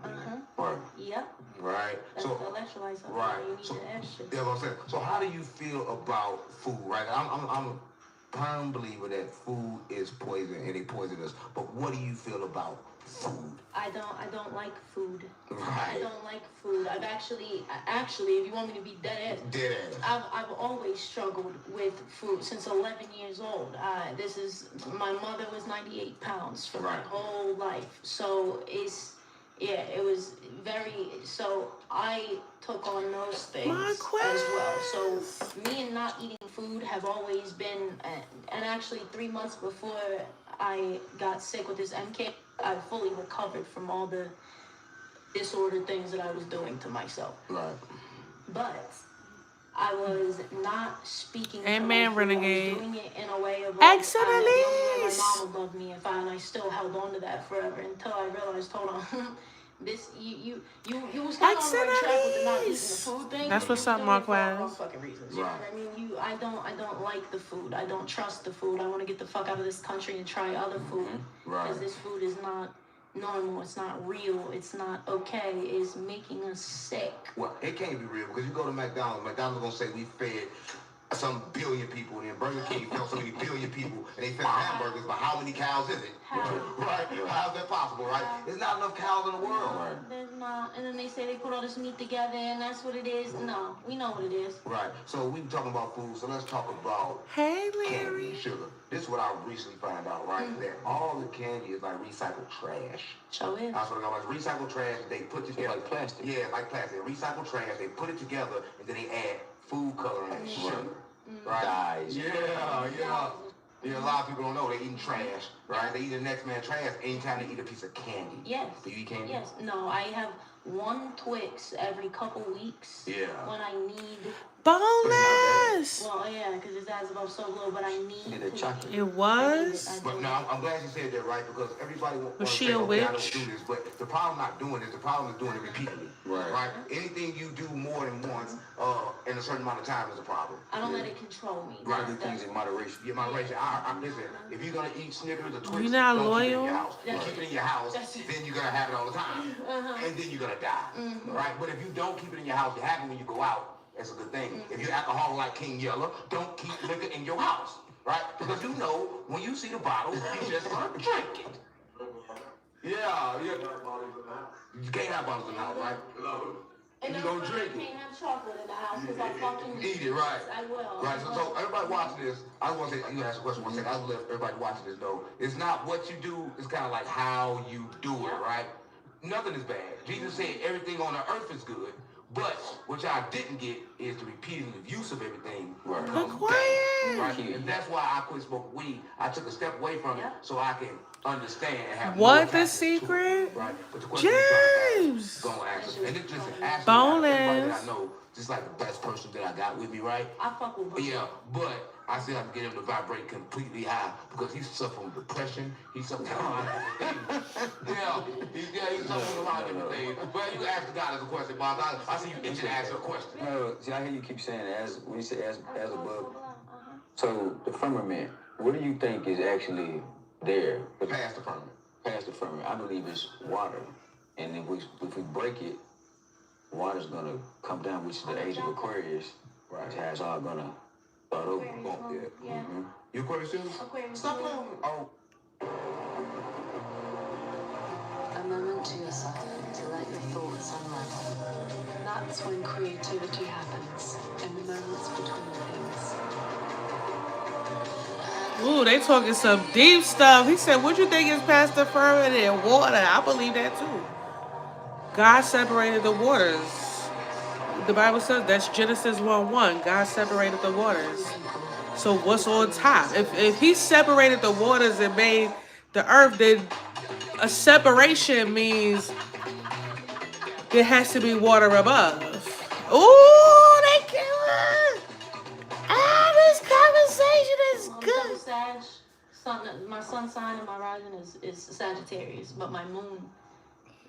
right? Yep. Right. That's So the electrolytes. right. You need So the extra. that's what I'm saying. So how do you feel about food, right? I'm a firm believer that food is poison and they poison us. But what do you feel about food? I don't like food. Right. I don't like food. I've actually, if you want me to be dead ass, I've always struggled with food since 11 years old. My mother was 98 pounds for my whole life. So it was so I took on those things as well. So me and not eating food have always been, and actually 3 months before I got sick with this MK, I fully recovered from all the disordered things that I was doing to myself. Right. But I was not speaking. Amen, renegade. I was doing it in a way of Excellent. the only way my mom would love me and I still held on to that forever until I realized, hold on, this you was kind of on the right track with the not eating the food thing. That's what's up, Marquez. Fucking reasons. You know what I mean? I don't like the food. I don't trust the food. I want to get the fuck out of this country and try other food because this food is not normal. It's not real. It's not okay. It's making us sick. Well, it can't be real because you go to McDonald's. McDonald's gonna say we fed some billion people, and then Burger King fed so many billion people, and they fed hamburgers. But how many cows is it? Right? How's that possible? Right? There's not enough cows in the world. There's not. And then they say they put all this meat together, and that's what it is. No, we know what it is. Right. So we talking about food. So let's talk about candy and sugar. This is what I recently found out. Right? That all the candy is like recycled trash. So is. That's what I got. Like recycled trash. They put together like plastic. Yeah, like plastic. Recycled trash. They put it together, and then they add food coloring and sugar. Right? Dyes. Yeah, a lot of people don't know. They eating trash, right? They eat the next man's trash anytime they eat a piece of candy. Yes. Do you eat candy? Yes. No, I have one Twix every couple weeks. Yeah. When I need. Bonus. Well, yeah, because his dad's about so low, but I need the chocolate. It was. But no, I'm glad you said that, right? Because everybody wants Was to she say, a okay, I witch? don't do this, but the problem not doing it, the problem is doing it repeatedly. Right? Anything you do more than once in a certain amount of time is a problem. I don't let it control me. Right. Do things in moderation. Yeah, moderation. I listen, if you're gonna eat Snickers or Twix, You're not don't keep it in loyal? your house. You keep it in your house, then you're gonna have it all the time, and then you're gonna die. Right? But if you don't keep it in your house, you have it when you go out. That's a good thing. If you're alcoholic like King Yellow, don't keep liquor in your house, right? Because you know when you see the bottle, you just gonna drink it. Yeah. You can't have bottles in the house, right? And you that's don't why drink I it. can't have chocolate in the house because I fucking Eat it, right? I will. Right, so everybody watching this, I want to say, you ask a question one second, I let everybody watching this know, it's not what you do, it's kind of like how you do it, right? Nothing is bad. Jesus said everything on the earth is good, but what y'all didn't get is the repeating use of everything. Right. Comes Quiet. bad, right? And that's why I quit smoking weed. I took a step away from it so I can understand and have What no the attachment to it, secret? right? But the question you're trying to James. ask, go and ask, and it's just asking Bonus. everybody that I know, just like the best person that I got with me, right? I fuck with him. Yeah, but I still have to get him to vibrate completely high because he's suffering with depression. He's suffering from a lot of different things. He's suffering with a lot of different things. Well, you can ask the God as a question, Bob. I see you itching to ask a question. No, see, I hear you keep saying when you say as above. So the firmament, what do you think is actually there? Past the firmament. Past the firmament, I believe it's water, and if we break it, water's gonna come down, which is the age of Aquarius. Right. It's how it's all gonna start over. Yeah. You Aquarius too? Aquarius. Stop playing. Oh. A moment to yourself to let your thoughts unravel. That's when creativity happens, in the moments between things. Ooh, they talking some deep stuff. He said, what you think is past the firmament and water? I believe that too. God separated the waters. The Bible says that's Genesis 1:1. God separated the waters. People So what's on top? If he separated the waters and made the earth, then a separation means there has to be water above. Ooh, they killing. Ah, this conversation is good. Sag, my sun sign and my rising is Sagittarius, but my moon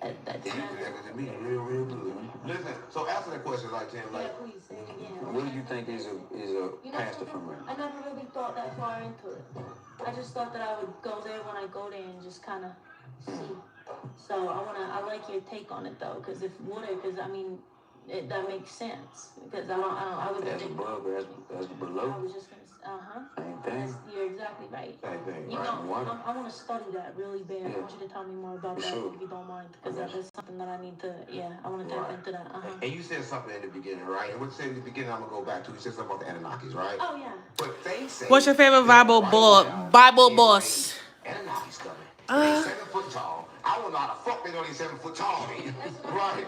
that You connected to me real good. Listen, so answer that question like Tim, like, please say it again. What do you think is a pastor from her? I never really thought that far into it. I just thought that I would go there when I go there and just kind of see. So I like your take on it though, because I mean, that makes sense. Because I would. As above, as below. I was just gonna. Same thing. You're exactly right. same thing, You right? know, I want to study that really bad. Yeah. I want you to tell me more about that Sure. if you don't mind, because that's something that I need to. Yeah, I want to tap into that. And you said something in the beginning, right? And what you said in the beginning, I'm gonna go back to. You said something about the Anunnakis, right? Oh yeah. But they say. What's your favorite Bible boss? Anunnakis coming. They 7 foot tall. I don't know how the fuck they know they 7 foot tall. Right.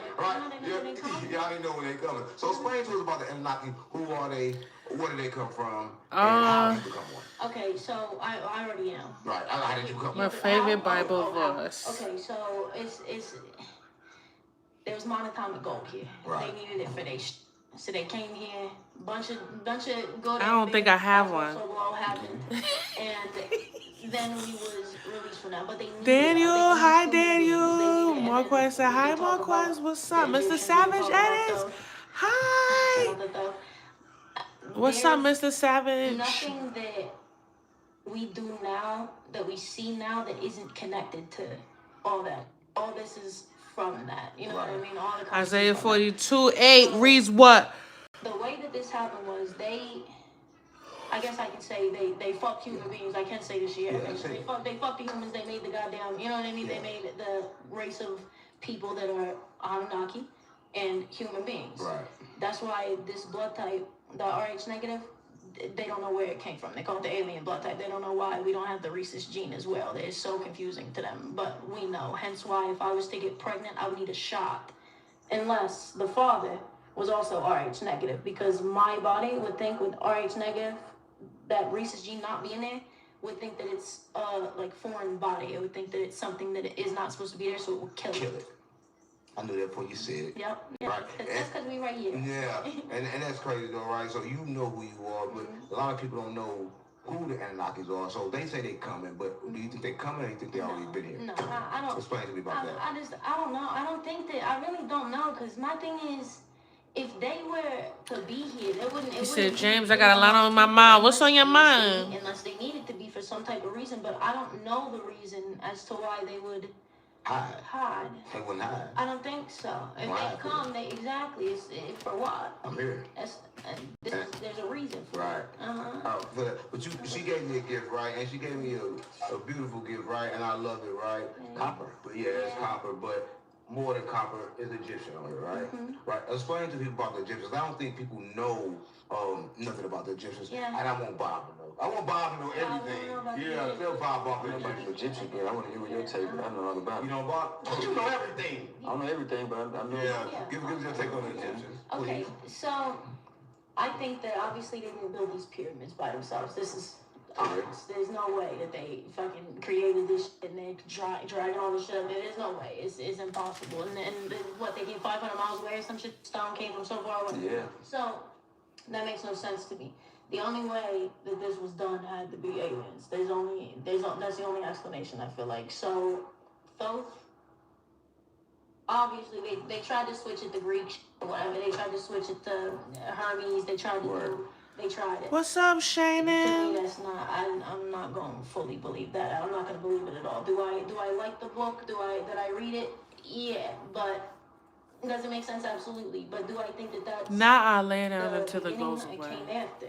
Yeah, I didn't know when they coming. So explain to us about the Anunnaki. Who are they? Where did they come from? And how did you become one? Okay, so I already know. Right. How did you become My one? favorite Bible verse. Okay, so it's there was monatomic gold here. Right. They needed it for so they came here. Bunch of good. I don't think I have one. So blow happened, and then we was released from that. But they needed Daniel, hi they needed Daniel. it. Marquez said hi, Marquez. What's up, Mr. Savage Edits? Hi. What's up, Mr. Savage? Nothing that we do now, that we see now, that isn't connected to all that. All this is from that. You know what I mean? All the Isaiah 42:8 reads what? The way that this happened was I guess I can say they fucked human beings. I can't say this year. They fucked the humans. They made the goddamn, you know what I mean? They made the race of people that are Anunnaki and human beings. Right. That's why this blood type, the Rh negative, they don't know where it came from. They call it the alien blood type. They don't know why we don't have the rhesus gene as well. It's so confusing to them. But we know. Hence why if I was to get pregnant, I would need a shot. Unless the father was also Rh negative. Because my body would think with Rh negative, that rhesus gene not being there, would think that it's like foreign body. It would think that it's something that is not supposed to be there, so it would kill it. I knew that before you said it. Yep. Right. That's because we right here. Yeah, and that's crazy though, right? So you know who you are, but a lot of people don't know who the Anunnakis are. So they say they coming, but do you think they coming or do you think they already been here? No, I don't. Explain to me about that. I don't know. I don't think that. I really don't know, because my thing is, if they were to be here, they wouldn't. He said, James, I got a lot on my mind. What's on your mind? Unless they needed to be for some type of reason, but I don't know the reason as to why they would hide. They wouldn't hide. I don't think so. If Why? they come, it's for what? I'm here. There's a reason for Right. it. But she gave me a gift, right? And she gave me a beautiful gift, right? And I love it, right? Copper. But it's copper, but more than copper is Egyptian on it, right? Right. Explain to people about the Egyptians. I don't think people know nothing about the Egyptians. Yeah. And I want Bob to know. I want Bob to know everything. Tell Bob about the Egyptians. Egyptian girl, I want to hear what your take is. I know all about it. You know, Bob? You know everything. I don't know everything, but I know. Yeah. Give us your take on the Egyptians. Okay, so I think that obviously they didn't build these pyramids by themselves. This is obvious. There's no way that they fucking created this shit and they're dragging all this shit up there. There's no way. It's impossible. And what, they came 500 miles away or some shit? Stone came from so far away? Yeah. So that makes no sense to me. The only way that this was done had to be aliens. That's the only explanation, I feel like. So Thoth, obviously they tried to switch it to Greek or whatever. They tried to switch it to Hermes. They tried it. What's up, To Shannon? me, that's not. I'm not going to fully believe that. I'm not going to believe it at all. Do I like the book? Did I read it? Yeah, but does it make sense? Absolutely. But do I think that that's Now I lay down until it beginning? goes It away. came after.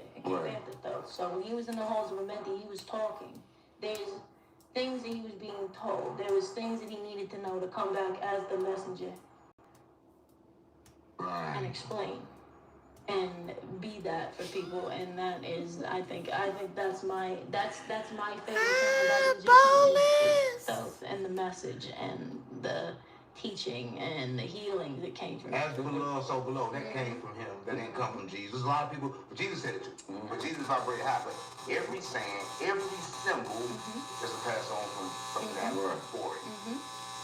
Though. So when he was in the halls of Amenti, he was talking. There's things that he was being told. There was things that he needed to know to come back as the messenger and explain and be that for people. And that is, I think that's my favorite thing about Egyptian is Thoth and the message and the teaching and the healing that came from As below, so below. That came from him. That didn't come from Jesus. A lot of people, but Jesus said it too. But Jesus vibrated high. But every saying, every symbol is a pass on from that for it.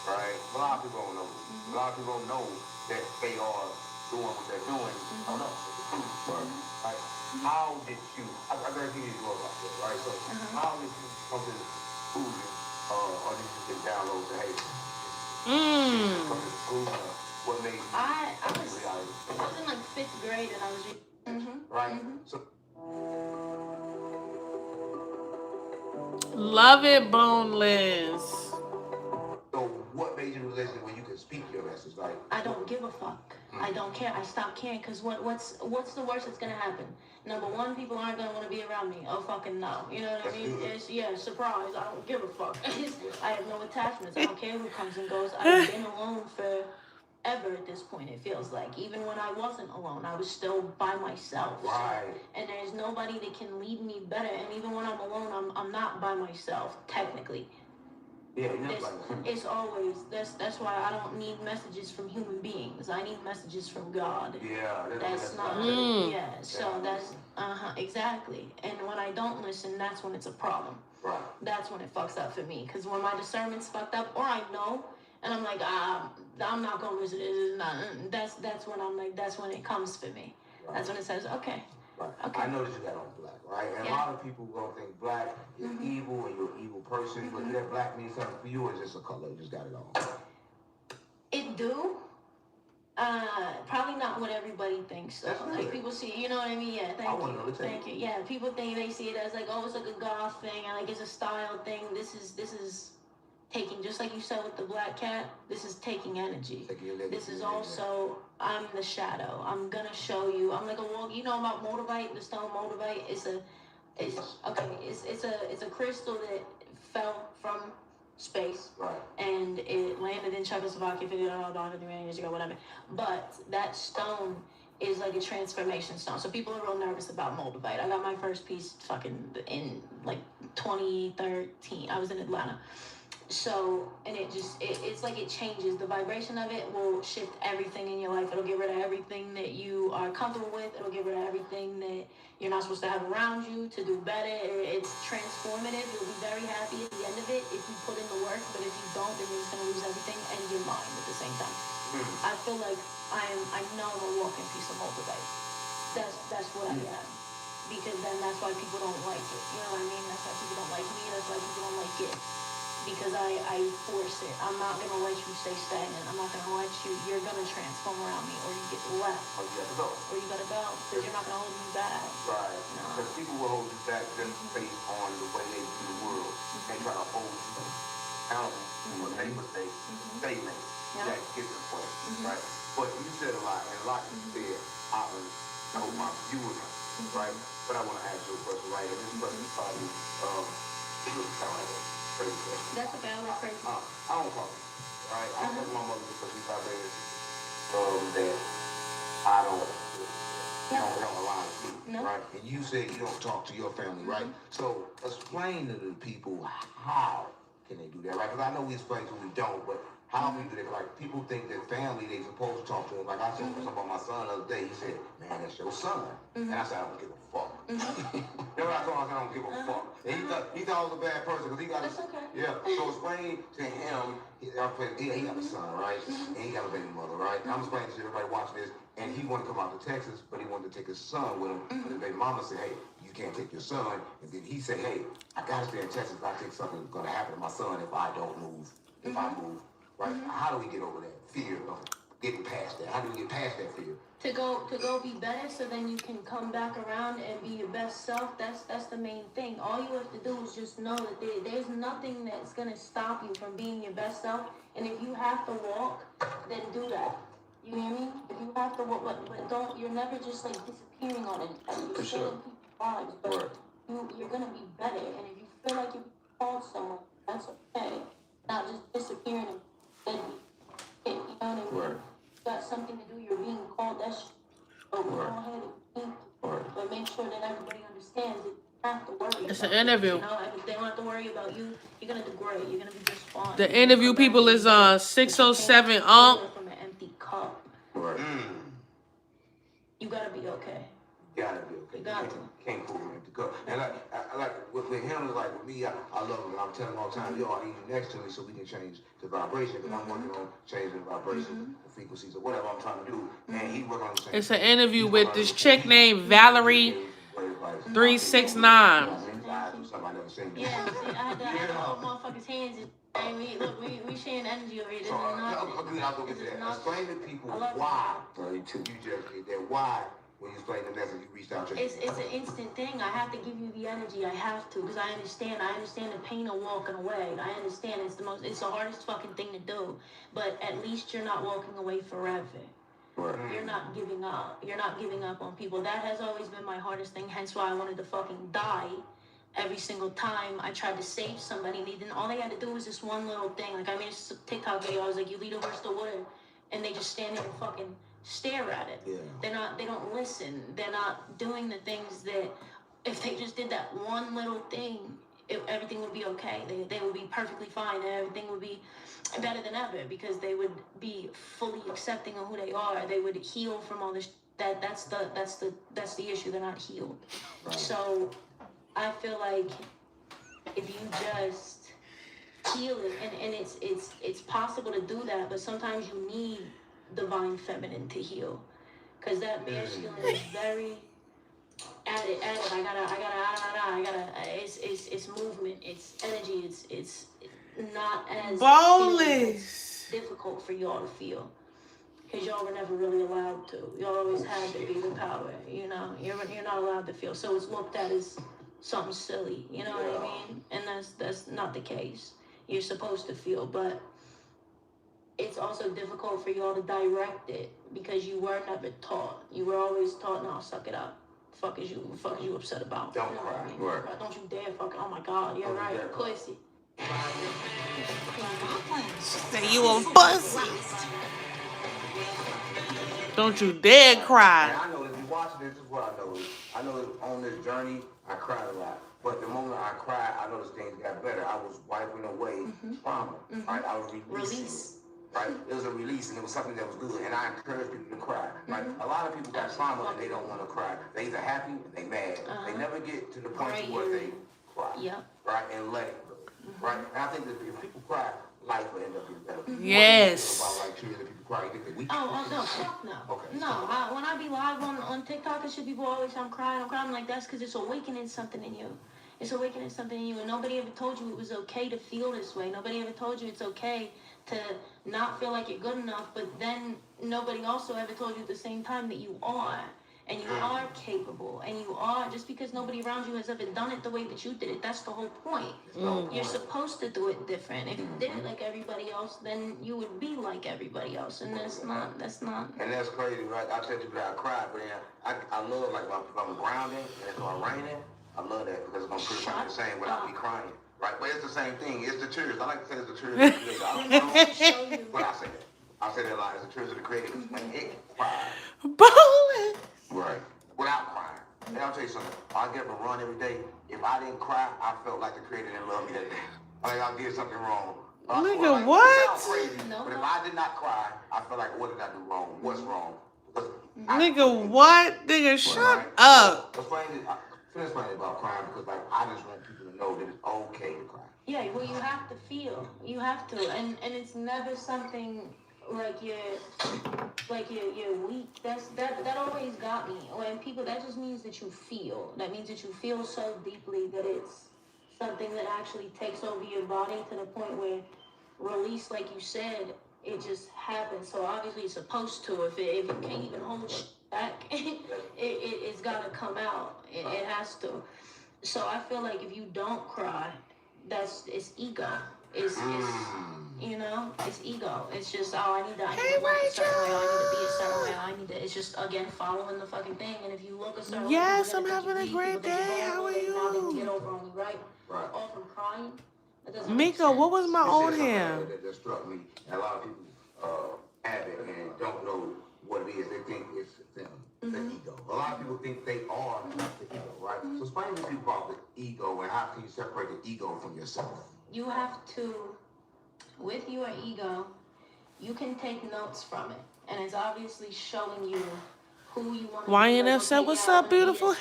Right? A lot of people don't know. A lot of people don't know that they are doing what they're doing. I don't know. Right? How did you? I gotta give you a about this. Right? So how did you come to this conclusion, or did you get downloads and hey? What made you I was in like 5th grade and I was right? So Love it, Boneless. what made you listen when you could speak your message? Like I don't give a fuck. I don't care. I stopped caring because what's the worst that's gonna happen? Number one, people aren't gonna want to be around me. Oh fucking no. You know what I mean? It's surprise. I don't give a fuck. I have no attachments. I don't care who comes and goes. I've been alone forever at this point. It feels like even when I wasn't alone, I was still by myself. right. And there's nobody that can lead me better. And even when I'm alone, I'm not by myself technically. Yeah, It's always that's why I don't need messages from human beings. I need messages from God. Yeah, That's not so that's exactly. And when I don't listen, that's when it's a problem. Right. That's when it fucks up for me. Because when my discernment's fucked up, or I know, and I'm like, I'm not gonna listen to this. That's when I'm like, that's when it comes for me. Right. That's when it says, okay. Right. Okay. I noticed you got on black, right? And a lot of people gonna think black is evil and you're an evil person, but that black means something for you, or is just a color? You just got it on. It do. Probably not what everybody thinks. So. Like people see, you know what I mean? Yeah, thank you. Yeah, people think they see it as like, oh, it's like a goth thing, and like it's a style thing. This is taking, just like you said with the black cat. This is taking energy. This is also, I'm the shadow. I'm gonna show you. I'm like a walk. You know about moldavite, the stone moldavite. It's a crystal that fell from space, right? And it landed in Czechoslovakia 50 years ago, whatever. But that stone is like a transformation stone. So people are real nervous about moldavite. I got my first piece fucking in like 2013. I was in Atlanta. So, and it's like it changes. The vibration of it will shift everything in your life. It'll get rid of everything that you are comfortable with. It'll get rid of everything that you're not supposed to have around you to do better. It's transformative. You'll be very happy at the end of it if you put in the work. But if you don't, then you're just going to lose everything and your mind at the same time. I feel like I know I'm a walking piece of moldavite. That's what I am. Because then that's why people don't like it. You know what I mean? That's why people don't like me. That's why people don't like it. Because I force it. I'm not going to let you stay stagnant. I'm not going to let you're going to transform around me, or you get left. Or you got to go. Or you got to go, because you're not going to hold me back. Right. Because people will hold you back just based on the way they view the world. They try to hold you accountable for their mistakes they make. That gets the point, right? But you said a lot, and a lot you said, I hope my viewers, right? But I want to ask you a question, right? And this question is probably, it really sounds like a crazy question. That's okay, I like crazy. I don't call it, right? I don't call my mother because we vibrated that I don't have a lot of people, right? And you say you don't talk to your family, right? So explain to the people how can they do that, right? Because I know we explain to them we don't, but how we do that? Like people think that family, they supposed to talk to them. Like I said something about my son the other day. He said, "Man, that's your son," and I said, "I don't give a fuck." You know what I told him? I said, "I don't give a fuck." And he thought I was a bad person because he got So explain to him. He got a son, right? And he got a baby mother, right? And I'm explaining to everybody watching this, and he wanted to come out to Texas, but he wanted to take his son with him. But his baby mama said, "Hey, you can't take your son." And then he said, "Hey, I gotta stay in Texas. If I think something's gonna happen to my son if I don't move. If I move." Right? How do we get over that fear of getting past that? How do we get past that fear? To go be better, so then you can come back around and be your best self. That's the main thing. All you have to do is just know that there's nothing that's gonna stop you from being your best self. And if you have to walk, then do that. You hear me? If you have to walk, but don't. You're never just like disappearing on it. You're still in people's lives, but you're gonna be better. And if you feel like you're called someone, that's okay. Not just disappearing. You know what I mean? You got something to do, you're being called, that's go ahead and think, but make sure that everybody understands that you have to worry. It's an interview. You know, they don't have to worry worry about you. You're gonna do great. You're gonna be just fine. The interview people is 607 from an empty cup. Right. You gotta be okay. Gotta be okay. You got to. Can't prove him to go. And I like with him, like with me, I love him. I'm telling him all the time, yo, I need you next to me so we can change the vibration. Because I'm working on changing the vibration, the frequencies, or whatever I'm trying to do. And he working on the same. It's an interview with this chick named Valerie 369. Yeah, I had to hold motherfuckers' hands. And we sharing energy over here. This is nothing. I'll go get that. Explain to people why you just did that. Why? When you explain the message, you reached out to it's an instant thing. I have to give you the energy. I have to, because I understand the pain of walking away. I understand it's the hardest fucking thing to do. But at least you're not walking away forever. Right. You're not giving up. You're not giving up on people. That has always been my hardest thing. Hence why I wanted to fucking die every single time I tried to save somebody. All they had to do was this one little thing. Like, I made a TikTok video. I was like, you lead a horse to water, and they just stand there and fucking stare at it. Yeah. They don't listen. They're not doing the things that, if they just did that one little thing, everything would be okay. They would be perfectly fine, and everything would be better than ever, because they would be fully accepting of who they are. They would heal from all this. That's the issue. They're not healed. Right. So I feel like if you just heal it, and it's possible to do that, but sometimes you need divine feminine to heal, because that masculine is very added. I gotta. It's movement. It's energy. It's not as difficult for y'all to feel, because y'all were never really allowed to. Y'all always had to be the power. You know, you're not allowed to feel. So it's looked at as something silly. You know what I mean? And that's not the case. You're supposed to feel, but it's also difficult for y'all to direct it, because you were never taught. You were always taught, no, suck it up. Fuck is you upset about? Don't cry. I mean? Right. Don't you dare fucking, oh my God, you're right, pussy. Say you a pussy. Don't you dare cry. And I know if you're watching this is what I know. I know on this journey, I cried a lot. But the moment I cried, I noticed things got better. I was wiping away trauma. Right? I was releasing. Right? It was a release, and it was something that was good. And I encourage people to cry. Right? A lot of people got trauma and they don't want to cry. They either happy or they mad. They never get to the point where they cry. Yeah. Right? And let it go. Right? And I think that if people cry, life will end up being better. Yes. About, like, people cry, you get the weak. No, fuck no. Okay. No, when I be live on TikTok and shit, people always say I'm crying. I'm like, that's because it's awakening something in you. It's awakening something in you, and nobody ever told you it was okay to feel this way. Nobody ever told you it's okay to not feel like you're good enough, but then nobody also ever told you at the same time that you are, and you are capable, and you are, just because nobody around you has ever done it the way that you did it, that's the whole point. You're supposed to do it different. If you did it like everybody else, then you would be like everybody else, and that's not. And that's crazy, right? I tell you that I cried, but I love, like, if I'm grounding and it's raining, I love that, because it's going to pretty much the same without me crying. Right, but it's the same thing. It's the tears. I like to say it's the tears of the creator. I don't know, but I say that. I say that a lot. It's the tears of the creator. When it cried. Bowling. Right. Without crying. And I'll tell you something. I get up and run every day. If I didn't cry, I felt like the creator didn't love me that day. Like I did something wrong. Nigga, what? Crazy, but if I did not cry, I felt like, what did I do wrong? What's wrong? Nigga, what? Nigga, shut up. Explain it about crying, because, like, I just want people to know that it's okay to cry. Yeah, well, you have to feel. You have to, and it's never something like you're weak. That always got me. When people, that just means that you feel. That means that you feel so deeply that it's something that actually takes over your body to the point where release, like you said, it just happens. So obviously it's supposed to. If you can't even hold shit back, it's got to come out. It has to. So I feel like if you don't cry, it's ego. It's you know, it's ego. It's just, I need to look a certain way, I need to be a certain way, I need to, it's just, again, following the fucking thing. And if you look a certain way, yes, I'm having a great day. How are you? Get over on me, right? All from crying. Mika, what was my old hair? That struck me. And a lot of people have it and don't know what it is. They think it's them. the ego. A lot of people think they are the ego, right? So explain to people about the ego and how can you separate the ego from yourself? You have to, with your ego, you can take notes from it, and it's obviously showing you who you want to be. YNF said, "What's up, beautiful? I want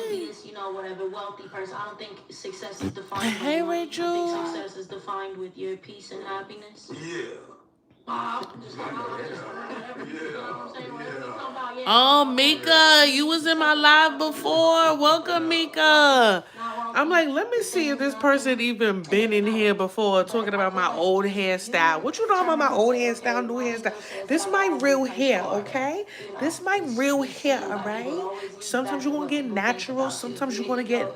to be Hey, this, whatever, wealthy person. I don't think success is defined by hey, money. I Rachel." think success is defined with your peace and happiness. Yeah. Oh, Mika, you was in my live before. Welcome, Mika. I'm like, let me see if this person even been in here before talking about my old hairstyle. What you know about my old hairstyle, new hairstyle? This my real hair, okay? This my real hair, all right? Sometimes you're going to get natural. Sometimes you're going to get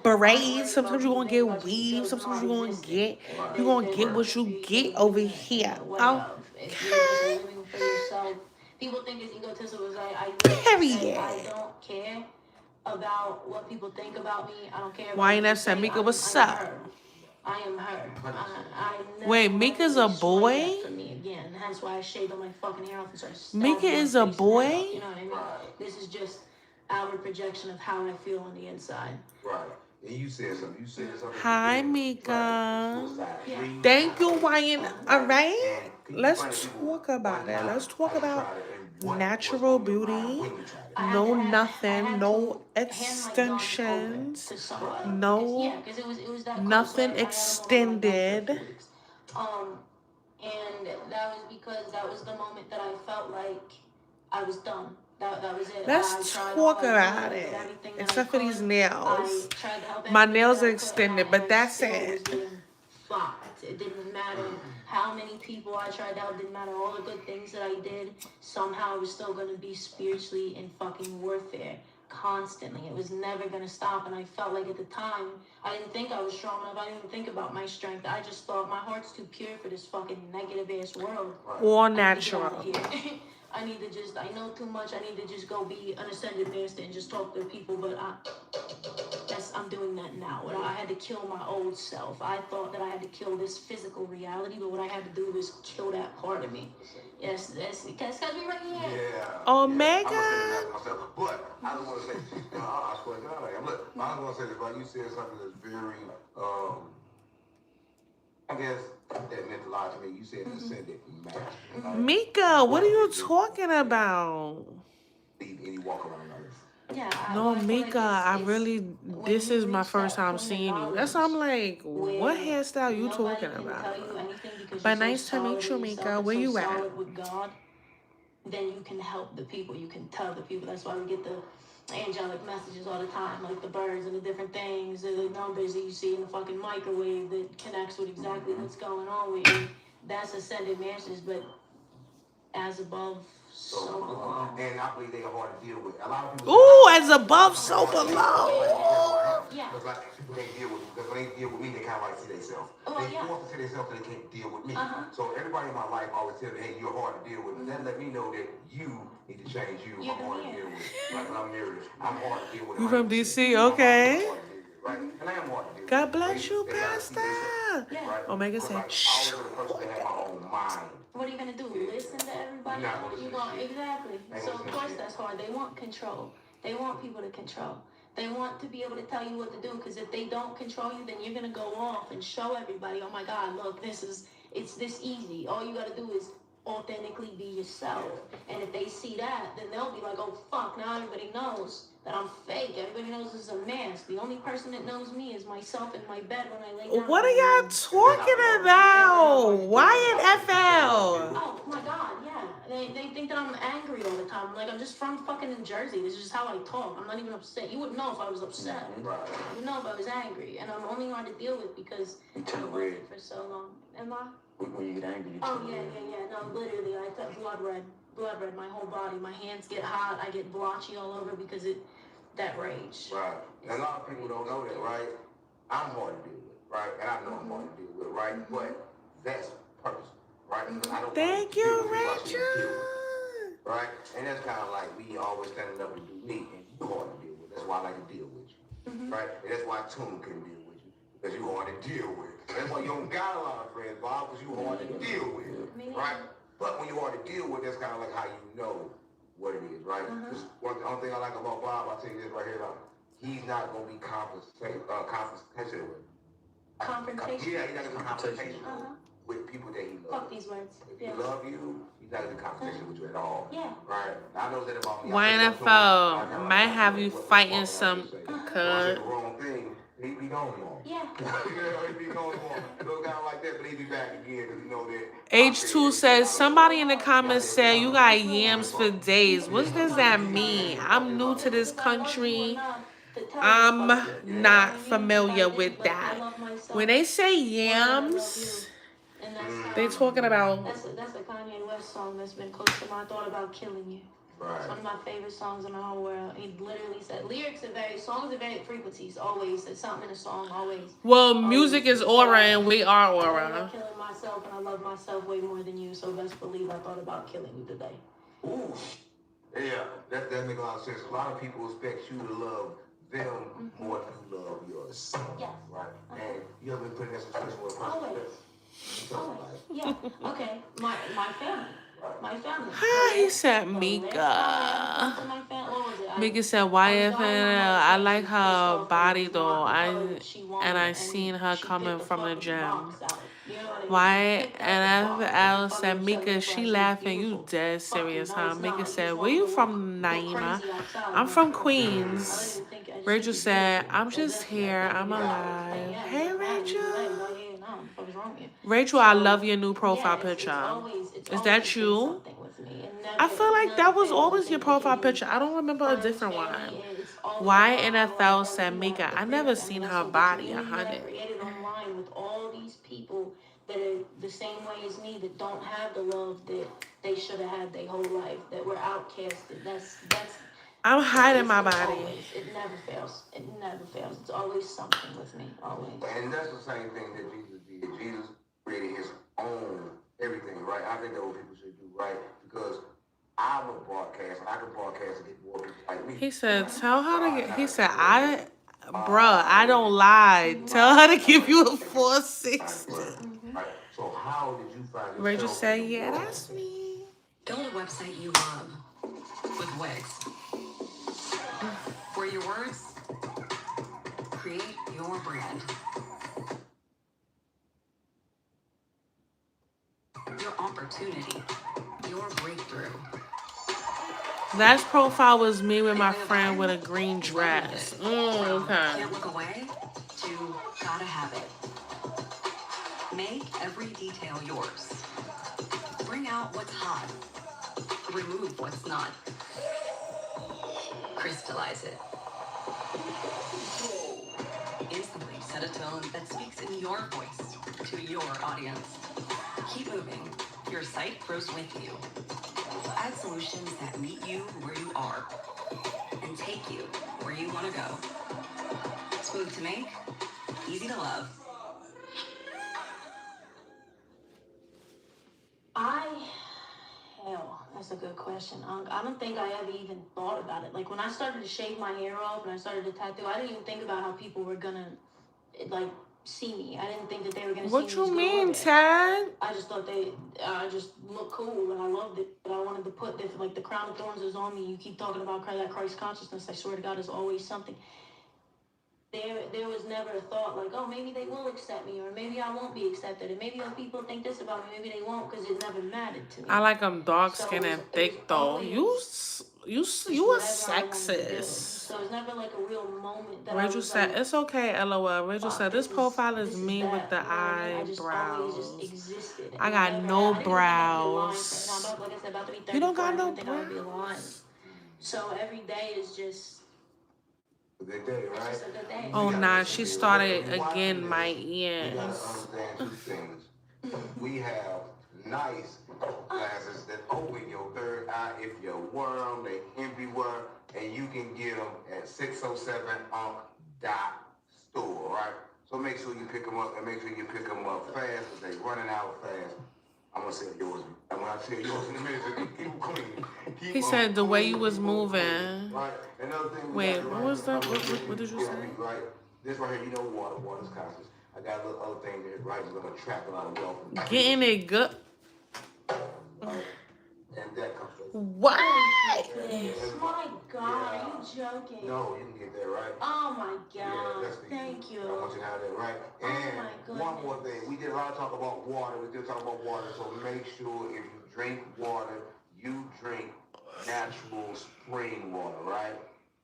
berets. Sometimes you're going to get weaves. Sometimes you're going to get what you get over here. Okay? People think it's egotistical. Period. I don't care about what people think about me. I don't care about YNF said, Mika, what's up? I am her. Wait, Mika's a boy? For me again. That's why I shaved all my fucking hair off and started Mika is a boy? You know what I mean? This is just outward projection of how I feel on the inside. Right. And you said something. Hi, Mika. Thank you, YN. All right? Let's talk about it. Let's talk about natural beauty. No nothing. No extensions. No nothing extended. And that was because that was the moment that I felt like I was done. That was it. Let's talk about it. Except for these nails. My nails are extended, but that's it. It didn't matter how many people I tried to help. Didn't matter all the good things that I did. Somehow I was still going to be spiritually in fucking warfare. Constantly. It was never going to stop. And I felt like at the time, I didn't think I was strong enough. I didn't even think about my strength. I just thought my heart's too pure for this fucking negative ass world. Or natural. I need to just, I know too much. I need to just go be an ascended master and just talk to people. But I'm doing that now. I had to kill my old self. I thought that I had to kill this physical reality, but what I had to do was kill that part of me. Yes, that's because we right here. Yeah. Omega. But I don't want to say, I swear to God, I am. Look, I don't want to say this, but you said something that's very, I guess, that meant a lot to me. You said ascended master. Mika, what are you talking about? Any walk around like this. Yeah, No, Mika, I really, this is my first time seeing you. That's why I'm like, what hairstyle you talking about? But nice to meet you, Mika. Where you at? With God, then you can help the people. You can tell the people. That's why we get the angelic messages all the time, like the birds and the different things, and the numbers that you see in the fucking microwave that connects with exactly what's going on with you. That's ascended masters, but as above, so below. And I believe they are hard to deal with. A lot of people. Ooh, as above, so below. Yeah. Because like people can't deal with me. Because when they deal with me, they kind of like see themselves. They force to see themselves that they can't deal with me. So everybody in my life always tell me, hey, you're hard to deal with. That let me know that you need to change you. I'm hard to deal with. Like when I'm married, I'm hard to deal with. You from DC? Okay. Right? And I am hard to deal with. God bless you, Pastor. Yeah. Omega said, shh. What are you gonna do? Listen to everybody? You're gonna exactly. So of course that's hard. They want control. They want people to control. They want to be able to tell you what to do, because if they don't control you, then you're gonna go off and show everybody, oh my God, look, it's this easy. All you gotta do is authentically be yourself. And if they see that, then they'll be like, oh fuck, now everybody knows that I'm fake. Everybody knows this is a mask. The only person that knows me is myself in my bed when I lay down. What are y'all talking about? YNFL. Oh my God, yeah. They think that I'm angry all the time. Like, I'm just from fucking in Jersey. This is just how I talk. I'm not even upset. You wouldn't know if I was upset. You would know if I was angry. And I'm only hard to deal with because I was it for so long. Am I? When you get angry, you Oh, yeah. No, literally, I got blood red, my whole body. My hands get hot. I get blotchy all over because that rage. Right. And a lot of people don't know that, right? I'm hard to deal with, right? And I know I'm hard to deal with, right? But that's purpose, right? I don't Thank you, Richard. Right? And that's kind of like we always standing up and do me, and you hard to deal with. That's why I like to deal with you, right? And that's why Toon can deal with you, because you hard to deal with. That's why you don't got a lot of friends, Bob, because you hard to deal with, right? But when you hard to deal with, that's kind of like how you know what it is, right? Just only thing I like about Bob, I'll tell you this right here, like, he's not gonna be confrontational. Confrontation. Yeah, he's not gonna be confrontational with people that he loves. Fuck these words. If he love you, he's not gonna be confrontational with you at all. Yeah. Right? I know that about me. YNFL might have you fighting some If I say cuz. the wrong thing, he be gone tomorrow. Yeah. You know, he be gone tomorrow. Little guy like that, but he be back again because you know that. H2 says, somebody in the comments said you got yams for days. What does that mean? I'm new to this country. I'm not familiar with that. When they say yams, they talking about... That's a Kanye West song that's been close to my thought about killing you. Right. It's one of my favorite songs in the whole world. He literally said, songs are very frequencies, always. There's something in a song, always. Well, music is aura and we are I'm aura. killing myself and I love myself way more than you, so best believe I thought about killing you today. Ooh. Yeah, that makes a lot of sense. A lot of people expect you to love them more than you love yours. Yes. Right. And you ever been put in that situation where a person Always. Yeah. Okay. My family. My family. He said Mika. Mika said YFNL. I like her body though. I seen her coming from the gym. YNFL said Mika, she laughing. You dead serious, huh? Mika said, where you from, Naima? I'm from Queens. Rachel said, I'm just here. I'm alive. Hey, Rachel. Rachel, I love your new profile picture. Is that you? I feel like that was always your profile picture. I don't remember a different one. YNFL said Mika, I never seen her body 100. With all these people that are the same way as me, that don't have the love that they should have had their whole life, that were outcasted. That's I'm hiding my body. Always. It never fails. It never fails. It's always something with me. Always. And that's the same thing that Jesus did. Jesus created his own everything, right? I think that's what people should do, right? Because I'm a broadcaster. I can broadcast and get more people like me. He said, tell her to get, he said, bruh, I don't lie. Tell her to give you a 460. Right. So how did you find yourself? Rachel said, yeah, that's me. Build a website you love with Wix. Where your words create your brand. Your opportunity. Your breakthrough. Last profile was me with my friend with a green dress. Okay. Can't look away to gotta have it. Make every detail yours. Bring out what's hot. Remove what's not. Crystallize it. Instantly set a tone that speaks in your voice to your audience. Keep moving. Your site grows with you. Add solutions that meet you where you are and take you where you want to go. Smooth to make, easy to love. That's a good question. I don't think I ever even thought about it. Like when I started to shave my hair off and I started to tattoo, I didn't even think about how people were gonna like see me. I didn't think that they were gonna see me. What you mean, Tad? I just thought I just looked cool and I loved it. But I wanted to put this, like the crown of thorns is on me. You keep talking about that Christ consciousness. I swear to God, there's always something. There was never a thought like, oh, maybe they will accept me, or maybe I won't be accepted, and maybe other people think this about me, maybe they won't, because it never mattered to me. I like them dark skin and thick though. You a sexist. So it's never like a real moment that Rachel said, it's okay, LOL. Rachel said, this profile is me with the eyebrows. I got no brows. You don't got no brows. So every day is just a good day, right? a good day. Oh, nah, she started again, my ears. You gotta understand two things. We have nice glasses that open your third eye if you're worm, they everywhere, and you can get them at 607.store, right? So make sure you pick them up, and make sure you pick them up fast, because they're running out fast. I'm gonna sell yours. I'm gonna sell yours in a minute. Keep clean. He said the way you was moving. Right. Another thing. Wait, what was that? What did you say? Right. This right here, you know, water's constant. I got a little other thing here, right? It's gonna attract a lot of wealth. Getting it good. and that comes straight. What? My God, are you joking? No, you can get that, right? Oh my God. Yeah, that's me. Thank you. I want you to have that, right? Oh And my goodness. one more thing. We did a lot of talk about water. We did talk about water. So make sure if you drink water, you drink natural spring water, right?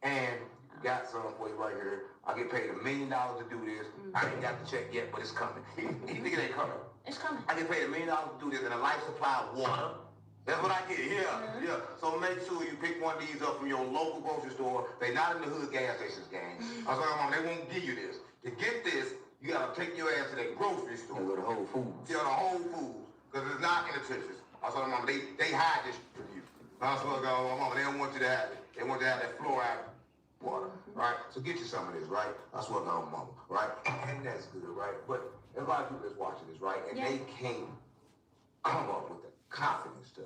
And got some for you right here. I get paid $1 million to do this. I ain't got the check yet, but it's coming. You think it ain't coming? It's coming. I get paid $1 million to do this and a life supply of water. That's what I get. Yeah. So make sure you pick one of these up from your local grocery store. They not in the hood gas stations, gang. I was like, Mom, they won't give you this. To get this, you gotta take your ass to that grocery store. And go to Whole Foods. Yeah, the Whole Foods, because it's not in the trenches. I was like, Mom, they hide this from you. I was like, Mama, they don't want you to have it. They want you to have that fluoride water, right? So get you some of this, right? I swear to God, Mama, right? And that's good, right? But there's a lot of people that's watching this, right? And they can't come up with the confidence to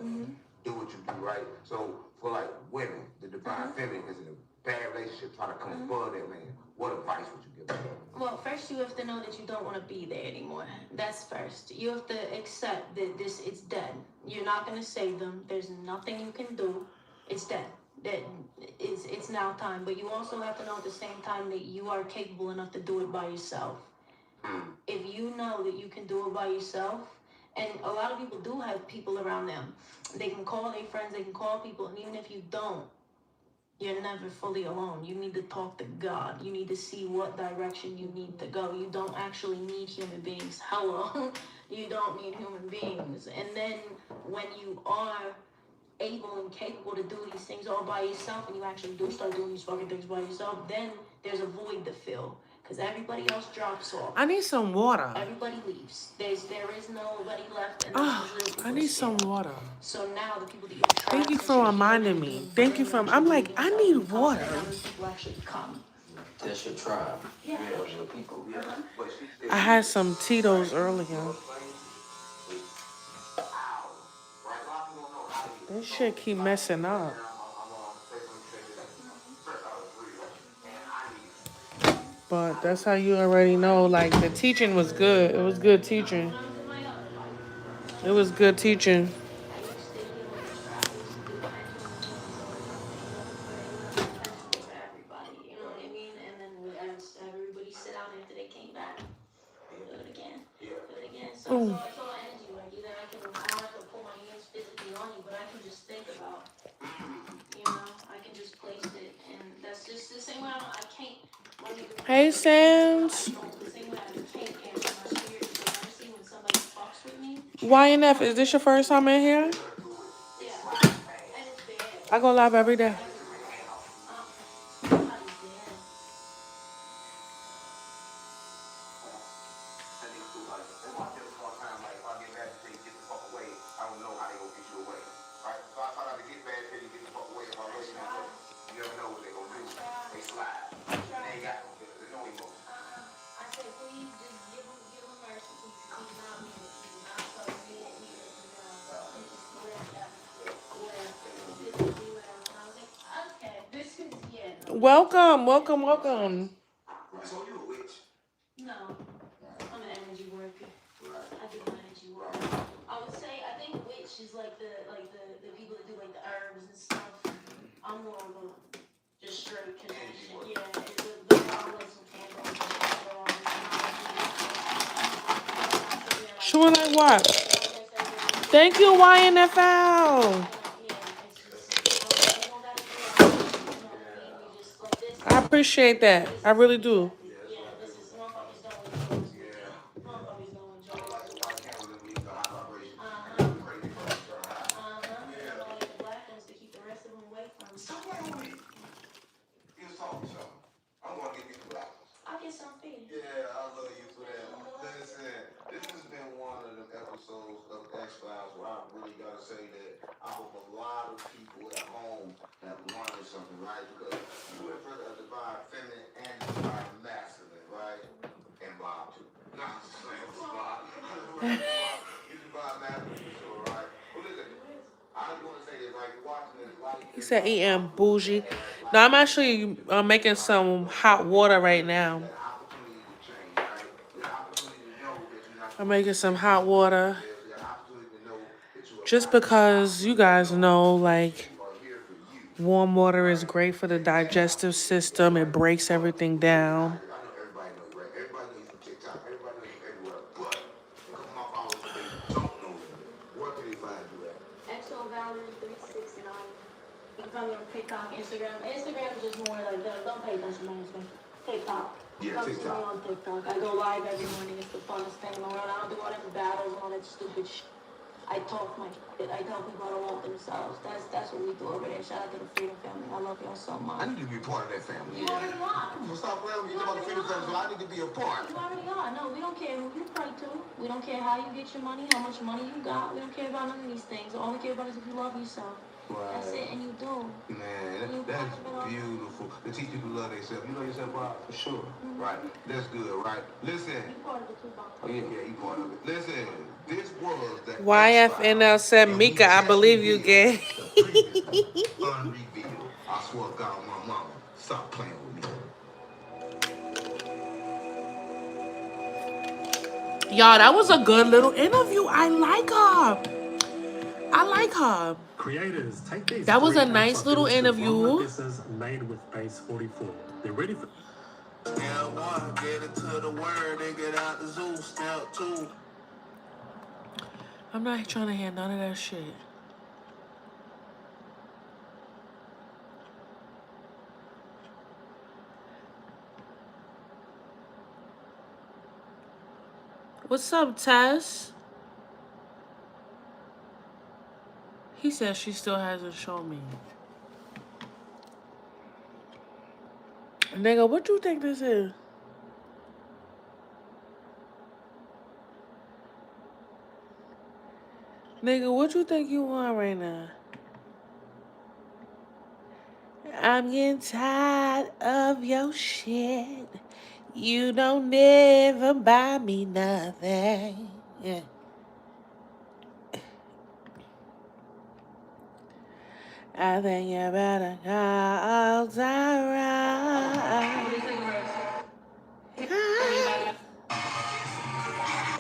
do what you do, right? So for like women, the divine feminine is in a bad relationship trying to come above that man. What advice would you give them? Well, first you have to know that you don't want to be there anymore. That's first. You have to accept that it's dead. You're not going to save them. There's nothing you can do. It's dead. It's now time. But you also have to know at the same time that you are capable enough to do it by yourself. If you know that you can do it by yourself, and a lot of people do have people around them. They can call their friends, they can call people, and even if you don't, you're never fully alone. You need to talk to God. You need to see what direction you need to go. You don't actually need human beings. Hello. You don't need human beings. And then when you are able and capable to do these things all by yourself, and you actually do start doing these fucking things by yourself, then there's a void to fill. Because everybody else drops off. I need some water. Everybody leaves. There is nobody left. And I need some water. So now the people that you attract. Thank you for reminding me. Thank you for. I'm like, I need water. People actually come. That's your tribe. Yeah. Those are your people. I had some Tito's earlier. This shit keep messing up. But that's how you already know, like, the teaching was good. It was good teaching. It was good teaching. Everybody, you know what I mean? And then everybody sit out after they came back. Do it again. Do it again. So it's all energy. Like either I don't have to pull my hands physically on you, but I can just think about, you know, I can just place it. And that's just the same way I can't. Hey, Sans. YNF, is this your first time in here? I go live every day. Welcome, welcome, welcome. So you a witch? No, I'm an energy worker. I do energy work. I would say I think witch is like the people that do like the herbs and stuff. I'm more of a just straight connection. Yeah, the flowers and candles. Sure, like what? Thank you, YNFL. I appreciate that. I really do. He said eating bougie. No, I'm actually making some hot water right now. I'm making some hot water. Just because you guys know, like, warm water is great for the digestive system. It breaks everything down. Everybody knows, right? Everybody knows you from TikTok. Everybody knows you everywhere. But come on, my followers, so they don't know you. Where can they find you at? XO Valerie 369. You can find me on TikTok, Instagram. Instagram is just more like don't pay attention to my Instagram. TikTok. Yeah, Come see me TikTok. on TikTok. I go live every morning. It's the funnest thing in the world. I don't do all them battles and all that stupid shit. I talk my shit. I tell people how to walk themselves. That's what we do over there. Shout out to the Freedom Family. I love y'all so much. I need to be a part of that family. You already are. Well, stop playing with me. You know about the Freedom Family, so I need to be a part. You already are. No, we don't care who you pray to. We don't care how you get your money, how much money you got. We don't care about none of these things. All we care about is if you love yourself. Right. That's it, and you do. Man, that's beautiful. To teach people to love themselves. You know yourself, Bob? For sure. Right. That's good, right? Listen. You part of the two box. Oh, yeah. Yeah, you part of it. Listen, this was the YFNL said, Mika, I believe you, gay. Unrevealed. I swear to God, my mama, stop playing with me. Y'all, that was a good little interview. I like her. I like her. Creators, take these. That was a three nice apps little off your interview. Walmart business made with Base 44. They're ready for. Step one, get into the word and get out the zoo. Step two. I'm not trying to hear none of that shit. What's up, Tess? He says she still hasn't shown me. Nigga, what you think this is? Nigga, what you think you want right now? I'm getting tired of your shit. You don't never buy me nothing. Yeah. I think you better call Tara.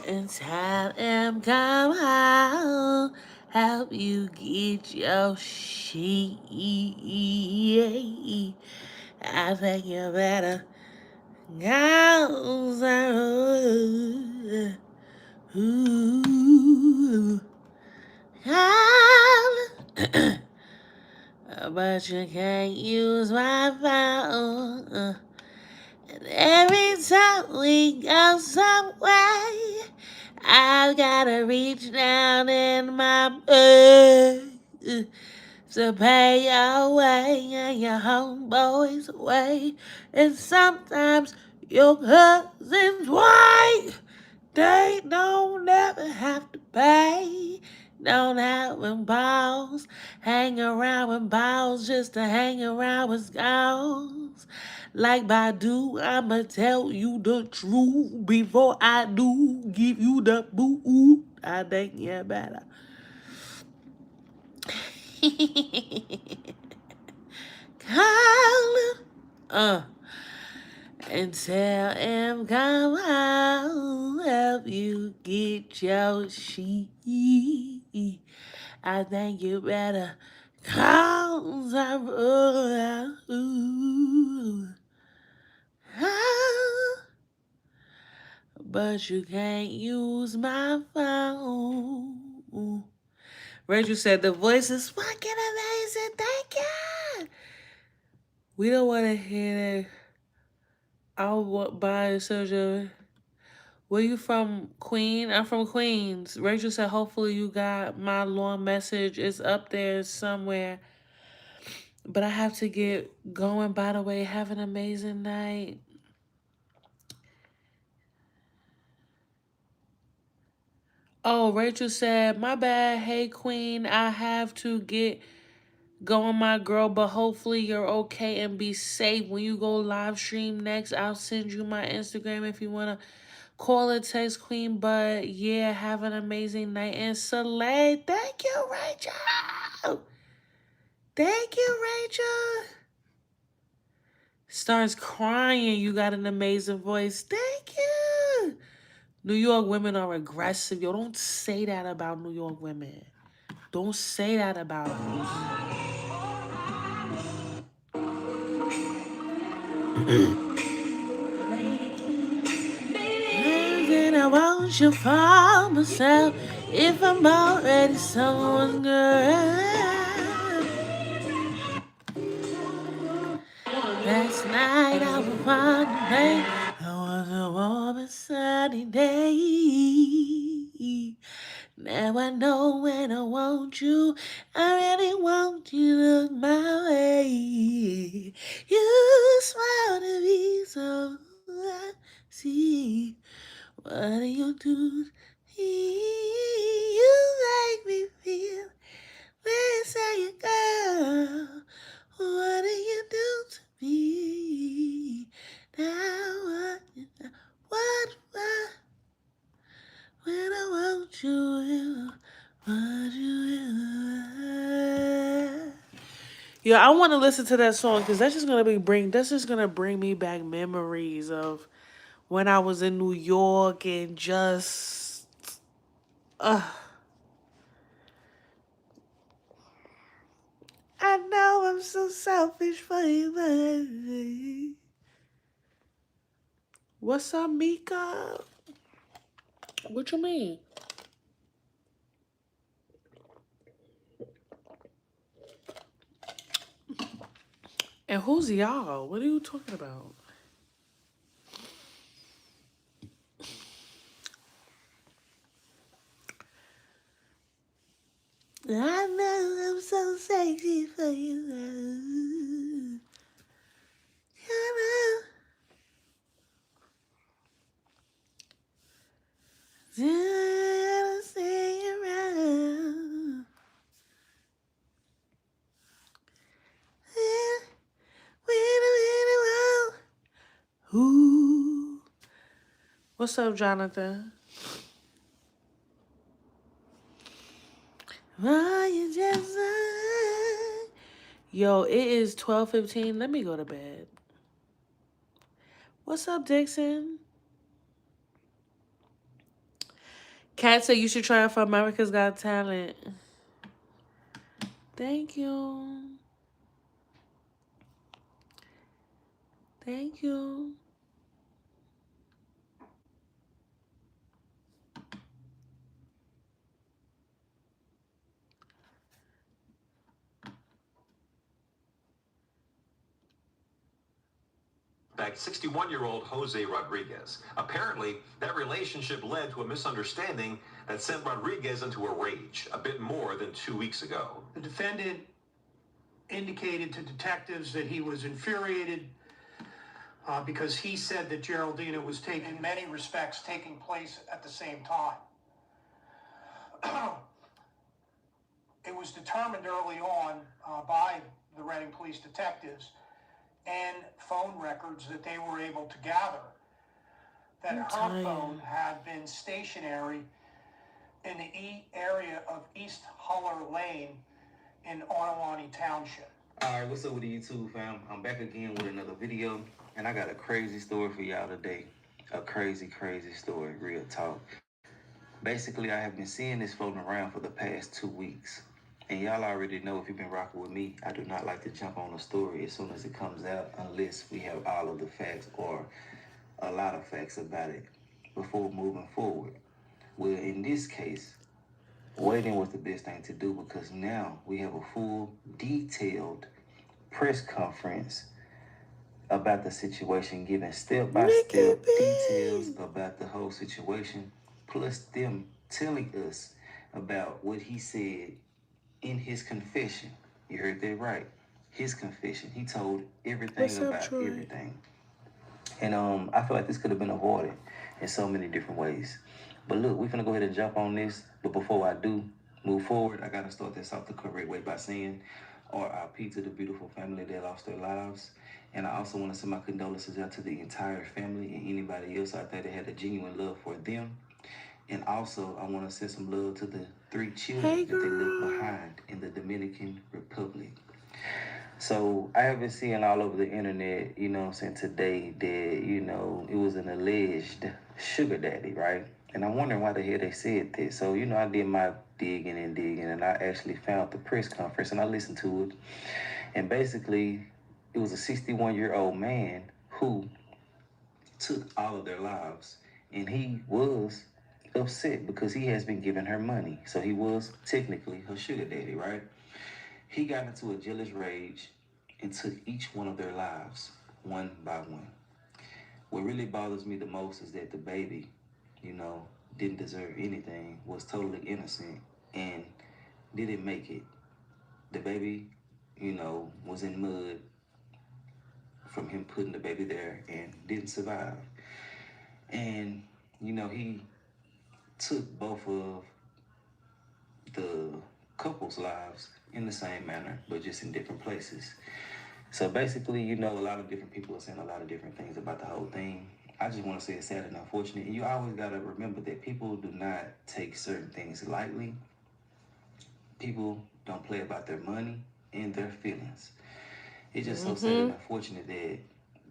And tell him come home, help you get your shit. I think you better go Tara. Ooh. But you can't use my phone. And every time we go somewhere, I've gotta reach down in my bag to pay your way and your homeboy's way. And sometimes your cousin's wife, they don't ever have to pay. Don't have when balls, hang around with balls just to hang around with skulls. Like Badu, I'ma tell you the truth before I do give you the boot. I think you better. Call and tell him come home, help you get your sheet. I think you better call some but you can't use my phone. Rachel said the voice is fucking amazing. Thank you. We don't want to hear that. I'll buy a surgery. Where you from, Queen? I'm from Queens. Rachel said, hopefully you got my long message. It's up there somewhere. But I have to get going. By the way, have an amazing night. Oh, Rachel said, my bad. Hey, Queen, I have to get going, my girl, but hopefully you're okay and be safe. When you go live stream next, I'll send you my Instagram if you want to call or text, Queen. But yeah, have an amazing night. And Soleil, thank you, Rachel. Thank you, Rachel. Starts crying. You got an amazing voice. Thank you. New York women are aggressive. Yo, don't say that about New York women. Don't say that about me. And I want you for myself if I'm already someone's girl. Last night I was on the bay. I was a warm and sunny day. Now I know when I want you, I really want you to look my way. You smile to me so I see. What do you do? You make me feel. Let's say you girl. What do you do to me? Now what, when I want you, what you will. Yeah, I want to listen to that song because that's just gonna bring me back memories of when I was in New York and just I know I'm so selfish for you, baby. What's up, Mika? What you mean? And who's y'all? What are you talking about? I know I'm so sexy for you. I know. Stay around. Ooh. What's up, Jonathan? Why you just Yo, it is 12:15. Let me go to bed. What's up, Dixon? Kat said you should try out for America's Got Talent. Thank you. Thank you. Back 61-year-old Jose Rodriguez. Apparently, that relationship led to a misunderstanding that sent Rodriguez into a rage a bit more than 2 weeks ago. The defendant indicated to detectives that he was infuriated because he said that Geraldina was in many respects taking place at the same time. It was determined early on by the Reading police detectives and phone records that they were able to gather that her phone had been stationary in the area of East Huller Lane in Onawani Township. Alright, what's up with the YouTube fam? I'm back again with another video, and I got a crazy story for y'all today. A crazy story, real talk. Basically, I have been seeing this floating around for the past 2 weeks. And y'all already know, if you've been rocking with me, I do not like to jump on a story as soon as it comes out unless we have all of the facts or a lot of facts about it before moving forward. Well, in this case, waiting was the best thing to do because now we have a full, detailed press conference about the situation, giving step-by-step details about the whole situation, plus them telling us about what he said in his confession. You heard that right. His confession. He told everything about everything. And I feel like this could have been avoided in so many different ways. But look, we're gonna go ahead and jump on this. But before I do move forward, I gotta start this off the correct way by saying RIP to the beautiful family that lost their lives. And I also want to send my condolences out to the entire family and anybody else out there that had a genuine love for them. And also, I want to send some love to the 3 children that they left behind in the Dominican Republic. So I have been seeing all over the internet, you know what I'm saying, today that, you know, it was an alleged sugar daddy, right? And I'm wondering why the hell they said that. So, you know, I did my digging, and I actually found the press conference and I listened to it. And basically, it was a 61-year-old man who took all of their lives. And he was upset because he has been giving her money. So he was technically her sugar daddy, right? He got into a jealous rage and took each one of their lives one by one. What really bothers me the most is that the baby, you know, didn't deserve anything, was totally innocent, and didn't make it. The baby, you know, was in mud from him putting the baby there and didn't survive. And, you know, he took both of the couple's lives in the same manner, but just in different places. So basically, you know, a lot of different people are saying a lot of different things about the whole thing. I just want to say it's sad and unfortunate. And you always got to remember that people do not take certain things lightly. People don't play about their money and their feelings. It's just so sad and unfortunate that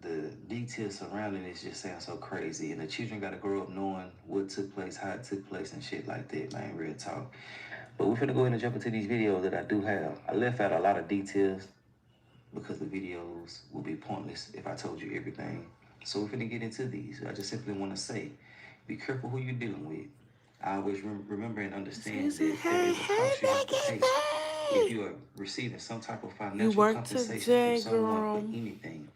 the details surrounding it just sound so crazy. And the children got to grow up knowing what took place, how it took place, and shit like that, man, real talk. But we're finna go ahead and jump into these videos that I do have. I left out a lot of details because the videos would be pointless if I told you everything. So we're finna get into these. I just simply want to say, be careful who you're dealing with. I always remember and understand that there is a cost you have to pay if you are receiving some type of financial compensation today, from someone girl. for anything.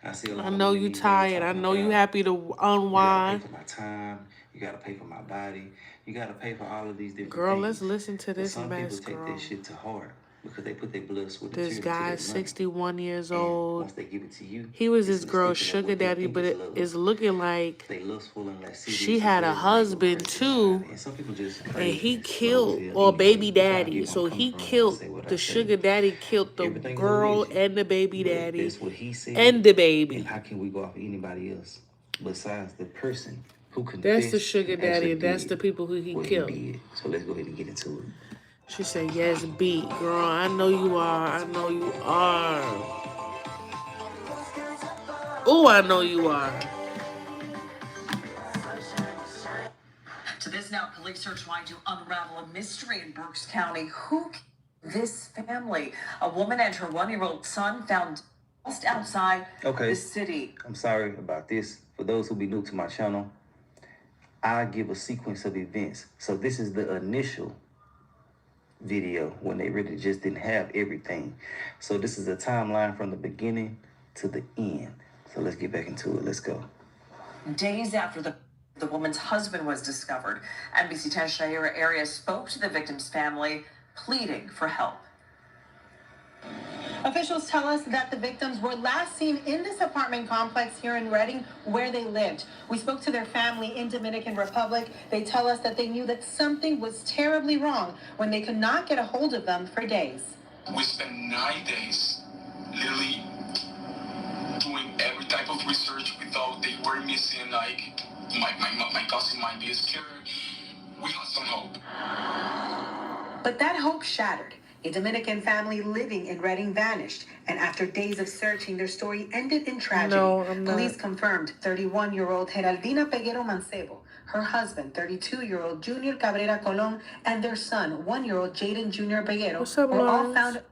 I see a lot I of know women you these days tired. I talking know you about, happy to you gotta pay unwind. for my time, you gotta pay for my body, you gotta pay for all of these different Girl, things. let's listen to But this some mess, people take girl. that shit to heart because they put their blood, sweat, and This tears into that guy's money. 61 years And old. once they give it to you, He was it's this girl's mistaken of sugar what they daddy, think but is it love. is looking like They lustful and lascivious she as had a well, and they go husband crazy too, behind it. And some people just and crazy he and slow as killed, hell or anyway. baby But y'all daddy. get where So I'm coming he from when I killed, say what I the say. sugar daddy killed the Everything is girl alleged, and the baby but daddy that's what he said. and the baby. And how can we go off of anybody else besides the person who That's confessed the sugar and daddy, actually and that's did the people who he what killed. he did? So let's go ahead and get into it. She said, yes, beat, girl. I know you are. I know you are. Oh, I know you are. To this now, police are trying to unravel a mystery in Berks County. Who killed this family? A woman and her 1-year-old son found just outside the city. I'm sorry about this. For those who be new to my channel, I give a sequence of events. So this is the initial video when they really just didn't have everything. So this is a timeline from the beginning to the end. So let's get back into it. Let's go. Days after the woman's husband was discovered, NBC 10 Shahira area spoke to the victim's family, pleading for help. Officials tell us that the victims were last seen in this apartment complex here in Redding, where they lived. We spoke to their family in Dominican Republic. They tell us that they knew that something was terribly wrong when they could not get a hold of them for days. We spent 9 days literally doing every type of research. We thought they were missing, like my cousin might be scared. We had some hope. But that hope shattered. A Dominican family living in Redding vanished, and after days of searching, their story ended in tragedy. No, I'm not. Police confirmed 31-year-old Geraldina Peguero Mancebo, her husband, 32-year-old Junior Cabrera Colon, and their son, 1-year-old Jaden Junior Peguero, What's up, were all Lawrence? found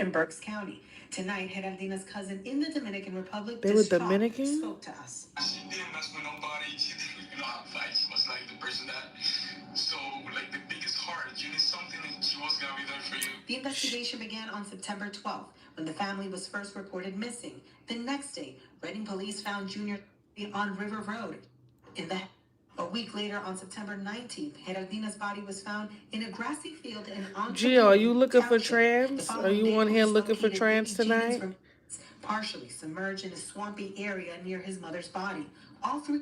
in Berks County. Tonight, Geraldina's cousin in the Dominican Republic, They were distraught, Dominican? spoke to us. She didn't mess with nobody. She didn't, have fights. Was like the person that, so like the biggest heart. You need something, and she was gonna be there for you. The investigation began on September 12th when the family was first reported missing. The next day, Redding police found Junior on River Road. A week later, on September 19th, Geraldina's body was found in a grassy field in Gio, are you looking for Township. trans? The Are following you day, on here police looking for located trans baby Jaden's tonight? remains partially submerged in a swampy area near his mother's body. All three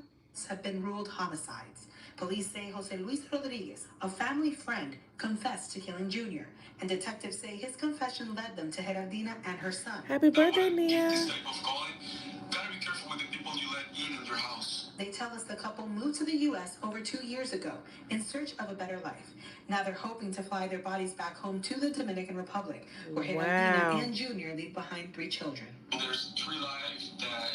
have been ruled homicides. Police say Jose Luis Rodriguez, a family friend, confessed to killing Junior, and detectives say his confession led them to Geraldina and her son. Happy birthday, Nia. This type of calling, gotta be careful with the people you let in your house. They tell us the couple moved to the U.S. over 2 years ago in search of a better life. Now they're hoping to fly their bodies back home to the Dominican Republic, where Geraldina and Junior leave behind 3 children. There's 3 lives that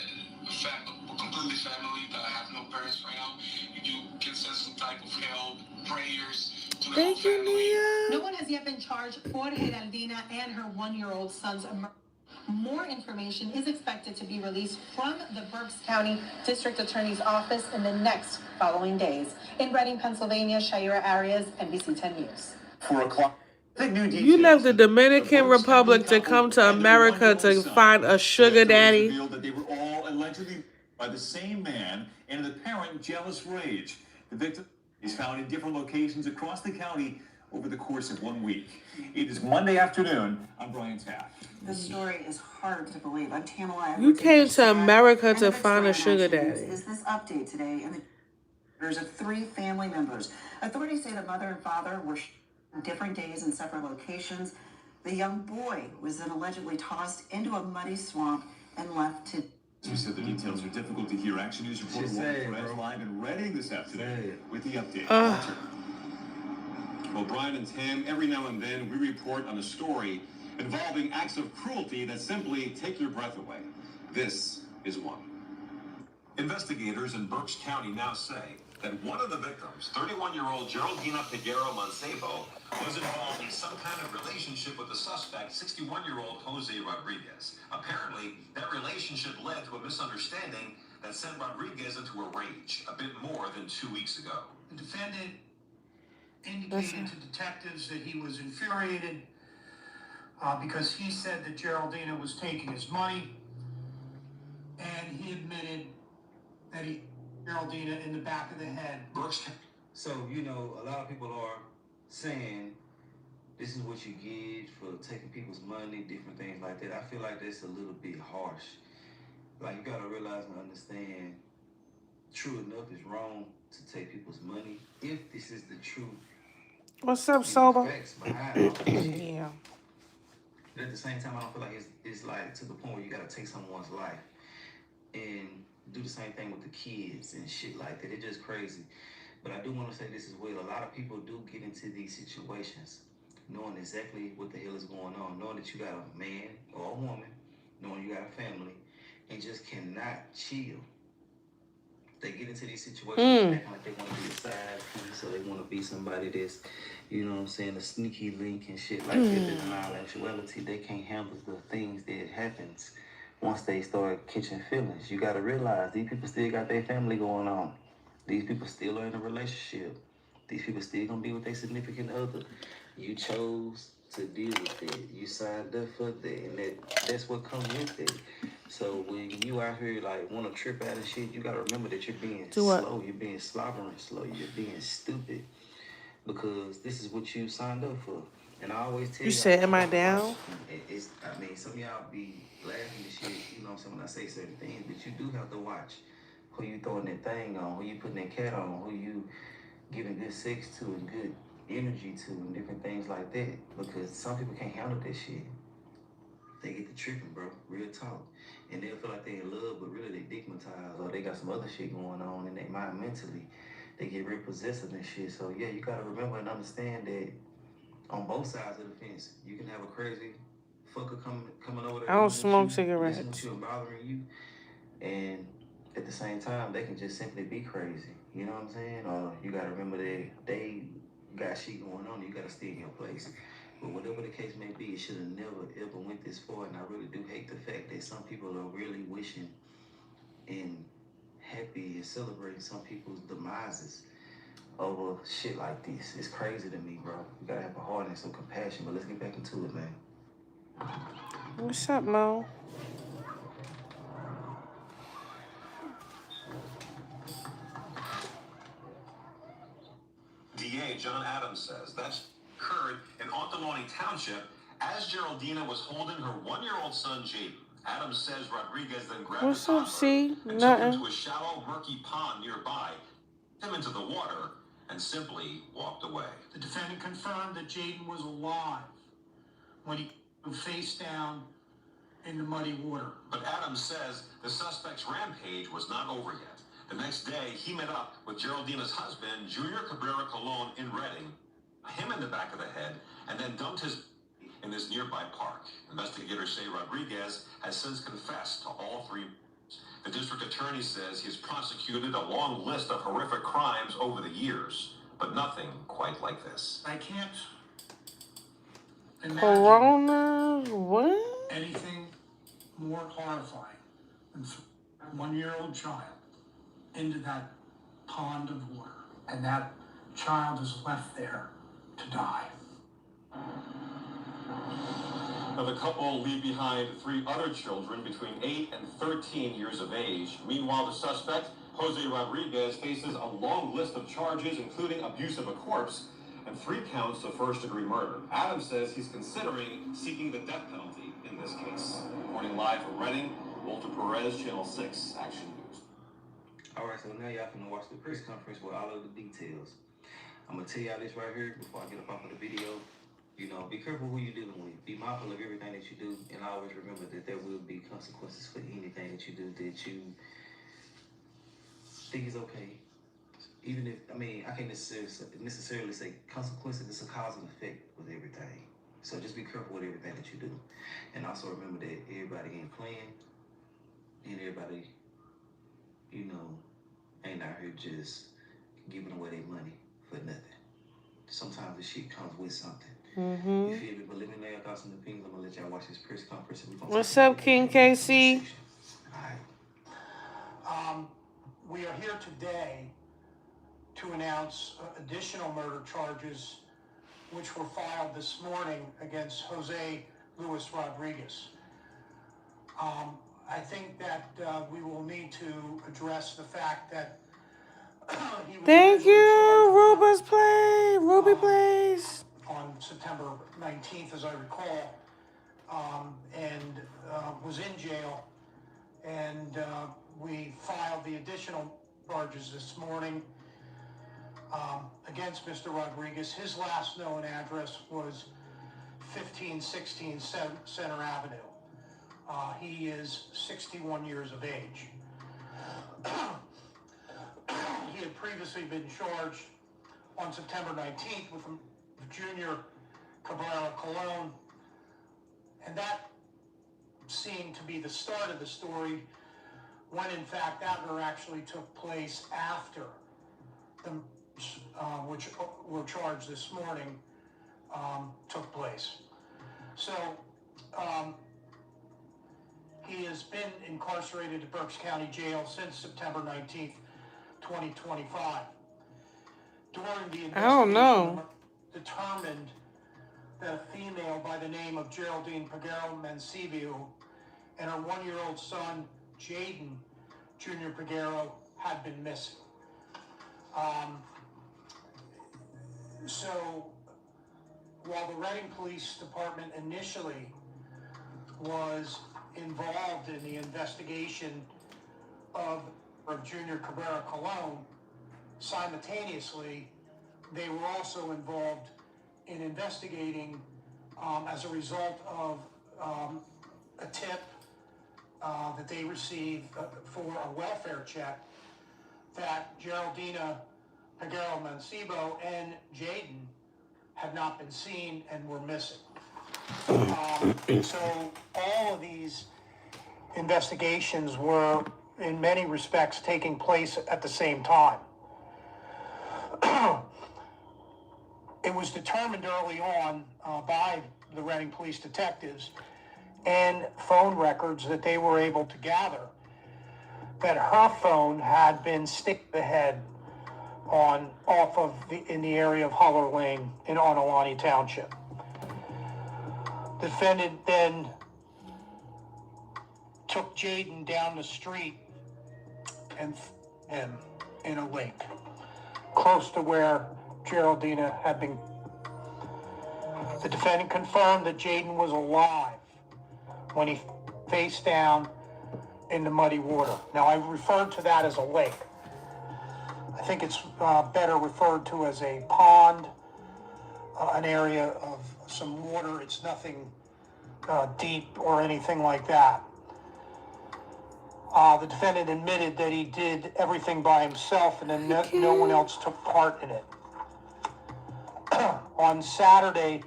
completely family that have no parents right now. You can send some type of help, prayers to the whole Thank you, family. No Nia. one has yet been charged for Geraldina and her 1-year-old son's murder. More information is expected to be released from the Berks County District Attorney's Office in the next following days. In Reading, Pennsylvania, Shaira Arias, NBC 10 News. 4 o'clock. You left the Dominican Republic to come to America to find a sugar daddy. Revealed that they were all allegedly by the same man in an apparent jealous rage. The victim is found in different locations across the county over the course of 1 week. It is Monday afternoon. I'm Brian Taft. The story is hard to believe. I'm Tamala. You came to America to find a sugar daddy. Is this update today? And there's 3 family members. Authorities say the mother and father were on different days in separate locations. The young boy was then allegedly tossed into a muddy swamp and left to. We said the details are difficult to hear. Action News reporter Walter Perez live in Reading this afternoon with the update. Walter. Well, Brian and Tim, every now and then we report on a story involving acts of cruelty that simply take your breath away. This is one. Investigators in Berks County now say that one of the victims, 31-year-old Geraldina Peguero Mancebo, was involved in some kind of relationship with the suspect, 61-year-old Jose Rodriguez. Apparently, that relationship led to a misunderstanding that sent Rodriguez into a rage a bit more than 2 weeks ago. The defendant indicated to detectives that he was infuriated because he said that Geraldina was taking his money, and he admitted that he Geraldina in the back of the head. So, you know, a lot of people are saying this is what you get for taking people's money, different things like that. I feel like that's a little bit harsh. Like, you gotta realize and understand, true enough, it's wrong to take people's money if this is the truth. What's up, Soba? Facts behind all this shit. Yeah. But at the same time, I don't feel like it's like to the point where you gotta take someone's life and do the same thing with the kids and shit like that. It's just crazy. But I do want to say this as well. A lot of people do get into these situations knowing exactly what the hell is going on, knowing that you got a man or a woman, knowing you got a family, and just cannot chill. They get into these situations acting like they want to be a side piece, or they want to be somebody that's, you know what I'm saying, a sneaky link and shit like that. But in all actuality, they can't handle the things that happens once they start catching feelings. You got to realize these people still got their family going on. These people still are in a relationship. These people still going to be with their significant other. You chose to deal with it. You signed up for that, and that's what comes with it. So when you out here like want to trip out and shit, you got to remember that you're being slow. You're being slobbering slow. You're being stupid because this is what you signed up for. And I always tell you. You said, am I down? I mean, some of y'all be laughing and shit, you know what I'm saying, when I say certain things, but you do have to watch who you throwing that thing on, who you putting that cat on, who you giving good sex to and good energy to and different things like that, because some people can't handle that shit. They get to tripping, bro, real talk. And they'll feel like they in love, but really they digmatized, or they got some other shit going on in their mind mentally. They get real possessive and shit. So yeah, you gotta remember and understand that on both sides of the fence, you can have a crazy fucker coming over there. I don't smoke cigarettes. Listening to you and bothering you, and at the same time, they can just simply be crazy. You know what I'm saying? Or you gotta remember that they got shit going on. You gotta stay in your place. But whatever the case may be, it should have never ever went this far. And I really do hate the fact that some people are really wishing and happy and celebrating some people's demises over shit like this. It's crazy to me, bro. You gotta have a heart and some compassion. But let's get back into it, man. What's up, Mo? DA John Adams says that's occurred in Ontaloni Township as Geraldina was holding her 1-year-old son, Jaden. Adams says Rodriguez then grabbed What's the up, C? and took him to a shallow, murky pond nearby, him into the water, and simply walked away. The defendant confirmed that Jaden was alive when he fell face down in the muddy water. But Adams says the suspect's rampage was not over yet. The next day, he met up with Geraldina's husband, Junior Cabrera Colon, in Reading, him in the back of the head, and then dumped his in this nearby park. Investigators say Rodriguez has since confessed to all 3. The district attorney says he has prosecuted a long list of horrific crimes over the years, but nothing quite like this. I can't imagine Corona, what? anything more horrifying than a 1-year-old child into that pond of water, and that child is left there to die. Now, the couple leave behind 3 other children between 8 and 13 years of age. Meanwhile, the suspect, Jose Rodriguez, faces a long list of charges, including abuse of a corpse and 3 counts of first-degree murder. Adams says he's considering seeking the death penalty in this case. Reporting live from Reading, Walter Perez, Channel 6 Action News. All right, so now y'all can watch the press conference with all of the details. I'm gonna tell y'all this right here before I get up off of the video. You know, be careful who you're dealing with. Be mindful of everything that you do, and always remember that there will be consequences for anything that you do that you think is okay. Even if, I mean, I can't necessarily say consequences. It's a cause and effect with everything. So just be careful with everything that you do. And also remember that everybody ain't playing, and everybody, you know, ain't out here just giving away their money for nothing. Sometimes the shit comes with something. Mm-hmm. You feel me? But let me know your thoughts and opinions. I'm gonna let y'all watch this press conference. And What's up, King KC? We are here today to announce additional murder charges which were filed this morning against Jose Luis Rodriguez. I think that we will need to address the fact that he was Thank you, charged Ruby's Play, Ruby Plays. on September 19th, as I recall, and was in jail. And we filed the additional charges this morning against Mr. Rodriguez. His last known address was 1516 Center Avenue. He is 61 years of age. He had previously been charged on September 19th with Junior Cabrera Colon, and that seemed to be the start of the story, when in fact that murder actually took place after the which were charged this morning took place. So he has been incarcerated at Berks County Jail since September 19th, 2025. During the investigation, I don't know. Determined that a female by the name of Geraldine Peguero Mancebo and her 1-year-old son, Jaden Junior Peguero, had been missing. So while the Reading Police Department initially was involved in the investigation of Junior Cabrera Colon, simultaneously they were also involved in investigating as a result of a tip that they received for a welfare check that Geraldina Peguero Mancebo and Jaden had not been seen and were missing. So all of these investigations were in many respects taking place at the same time. It was determined early on by the Reading police detectives and phone records that they were able to gather that her phone had been stick the head in the area of Huller Lane in Onalani Township. The defendant then took Jaden down the street and threw him in a lake close to where Geraldina had been. The defendant confirmed that Jaden was alive when he face down in the muddy water. Now, I referred to that as a lake. I think it's better referred to as a pond, an area of some water. It's nothing deep or anything like that. The defendant admitted that he did everything by himself and then no one else took part in it. On Saturday,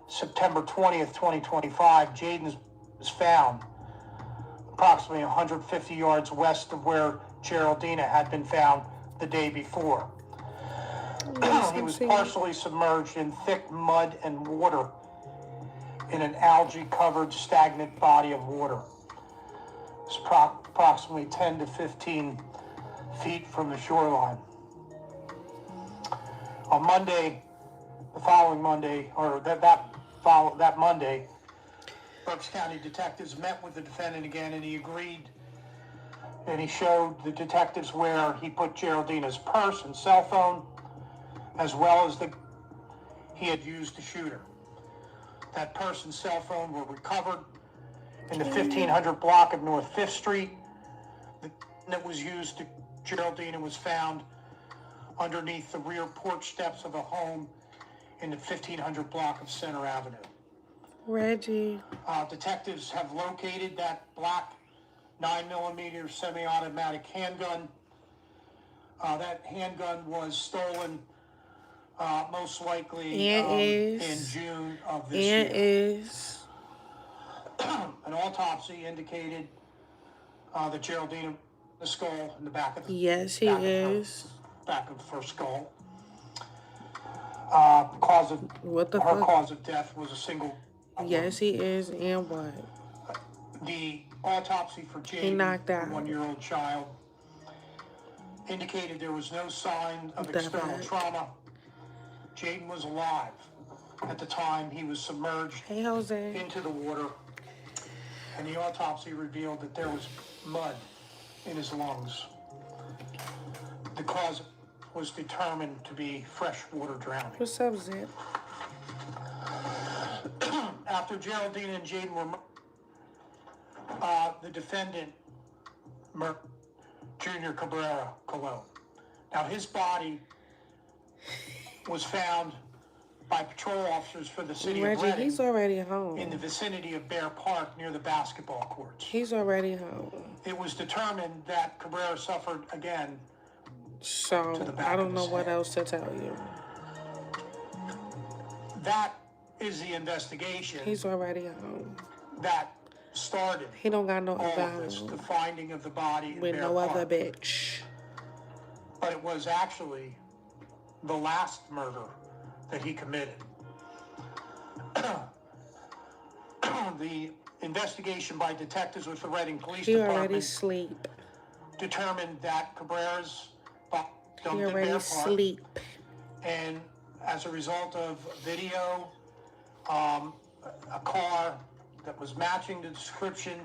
September 20th, 2025, Jaden was found approximately 150 yards west of where Geraldina had been found the day before. He was partially submerged in thick mud and water in an algae-covered stagnant body of water. It's approximately 10 to 15 feet from the shoreline. On Monday, the following Monday, or that Monday, Berks County detectives met with the defendant again, and he agreed, and he showed the detectives where he put Geraldina's purse and cell phone, as well as he had used to shoot her. That purse and cell phone were recovered in the 1500 block of North 5th Street. The that was used to Geraldina was found underneath the rear porch steps of a home in the 1500 block of Center Avenue. Reggie. Detectives have located that black 9mm semi-automatic handgun. That handgun was stolen most likely in June of this year. An autopsy indicated that Geraldina, the skull in the back of the back of her skull. Cause of death was a single. Yes, he is, and what? The autopsy for Jaden, the 1-year-old child, indicated there was no sign of external trauma. Jaden was alive at the time he was submerged into the water, and the autopsy revealed that there was mud in his lungs. The cause was determined to be freshwater drowning. What's up, Zip? After Geraldine and Jaden were murdered, the defendant, Junior Cabrera Colon. Now, his body was found by patrol officers for the city of Reading. He's already home. In the vicinity of Bear Park near the basketball courts. He's already home. It was determined that Cabrera suffered again. So, I don't know what else to tell you. That is the investigation. He's already home. That started. He don't got no other. The finding of the body with in no Bear other Park. bitch. But it was actually the last murder that he committed. The investigation by detectives with the Reading Police Department already sleep. Determined that Cabrera's dumped He in already Bear Park. sleep. And as a result of video, a car that was matching the description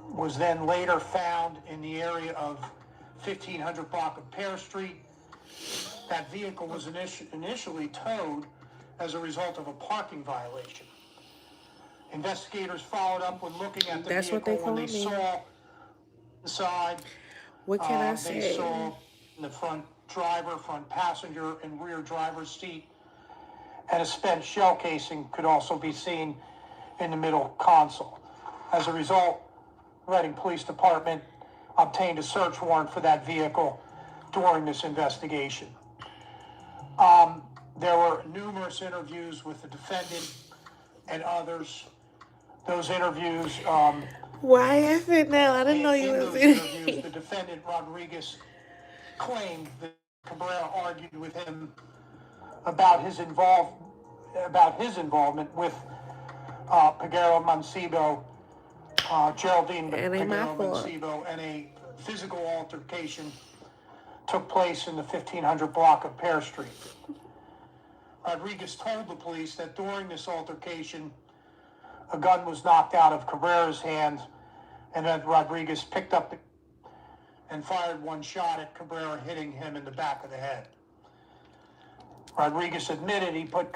was then later found in the area of 1500 block of Pear Street. That vehicle was initially towed as a result of a parking violation. Investigators followed up when looking at the vehicle when they saw inside. What can I say? They saw in the front driver, front passenger, and rear driver's seat, and a spent shell casing could also be seen in the middle console. As a result, Reading Police Department obtained a search warrant for that vehicle during this investigation. There were numerous interviews with the defendant and others. Those interviews. Why is it now? I didn't know you was in interviews. The defendant Rodriguez claimed that Cabrera argued with him about his involvement with Peguero Mancebo, Geraldine Peguero Mancebo, and a physical altercation took place in the 1500 block of Pear Street. Rodriguez told the police that during this altercation, a gun was knocked out of Cabrera's hand, and that Rodriguez picked up and fired one shot at Cabrera, hitting him in the back of the head. Rodriguez admitted he put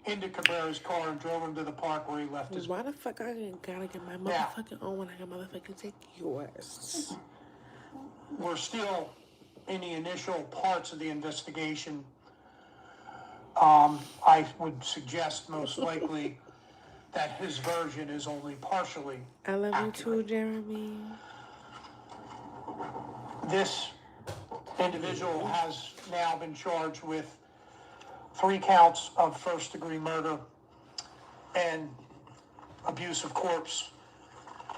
into Cabrera's car and drove him to the park where he left his. Why the fuck I gotta get my motherfucking own when I can motherfucking take yours? We're still in the initial parts of the investigation. I would suggest most likely that his version is only partially I love accurate. you too, Jeremy. This individual has now been charged with 3 counts of first-degree murder and abuse of corpse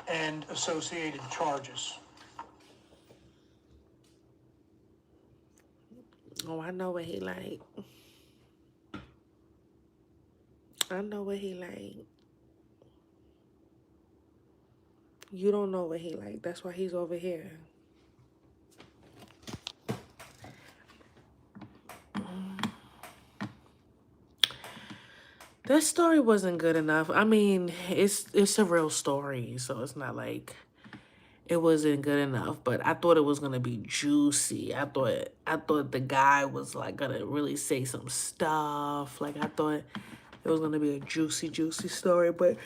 and associated charges. Oh, I know what he like. I know what he like. You don't know what he like. That's why he's over here. This story wasn't good enough. I mean, it's a real story, so it's not like it wasn't good enough. But I thought it was gonna be juicy. I thought the guy was like gonna really say some stuff. Like I thought it was gonna be a juicy story. But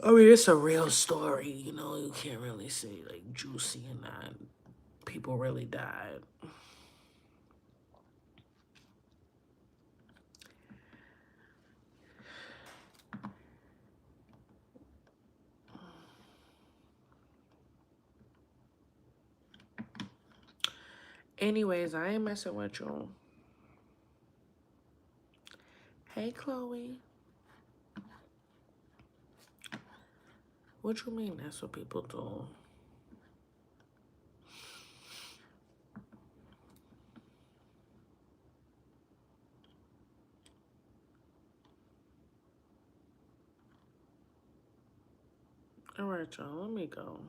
I mean, it's a real story. You know, you can't really say like juicy and not. People really died. Anyways, I ain't messing with you. Hey, Chloe. What you mean that's what people do? All right, y'all, let me go.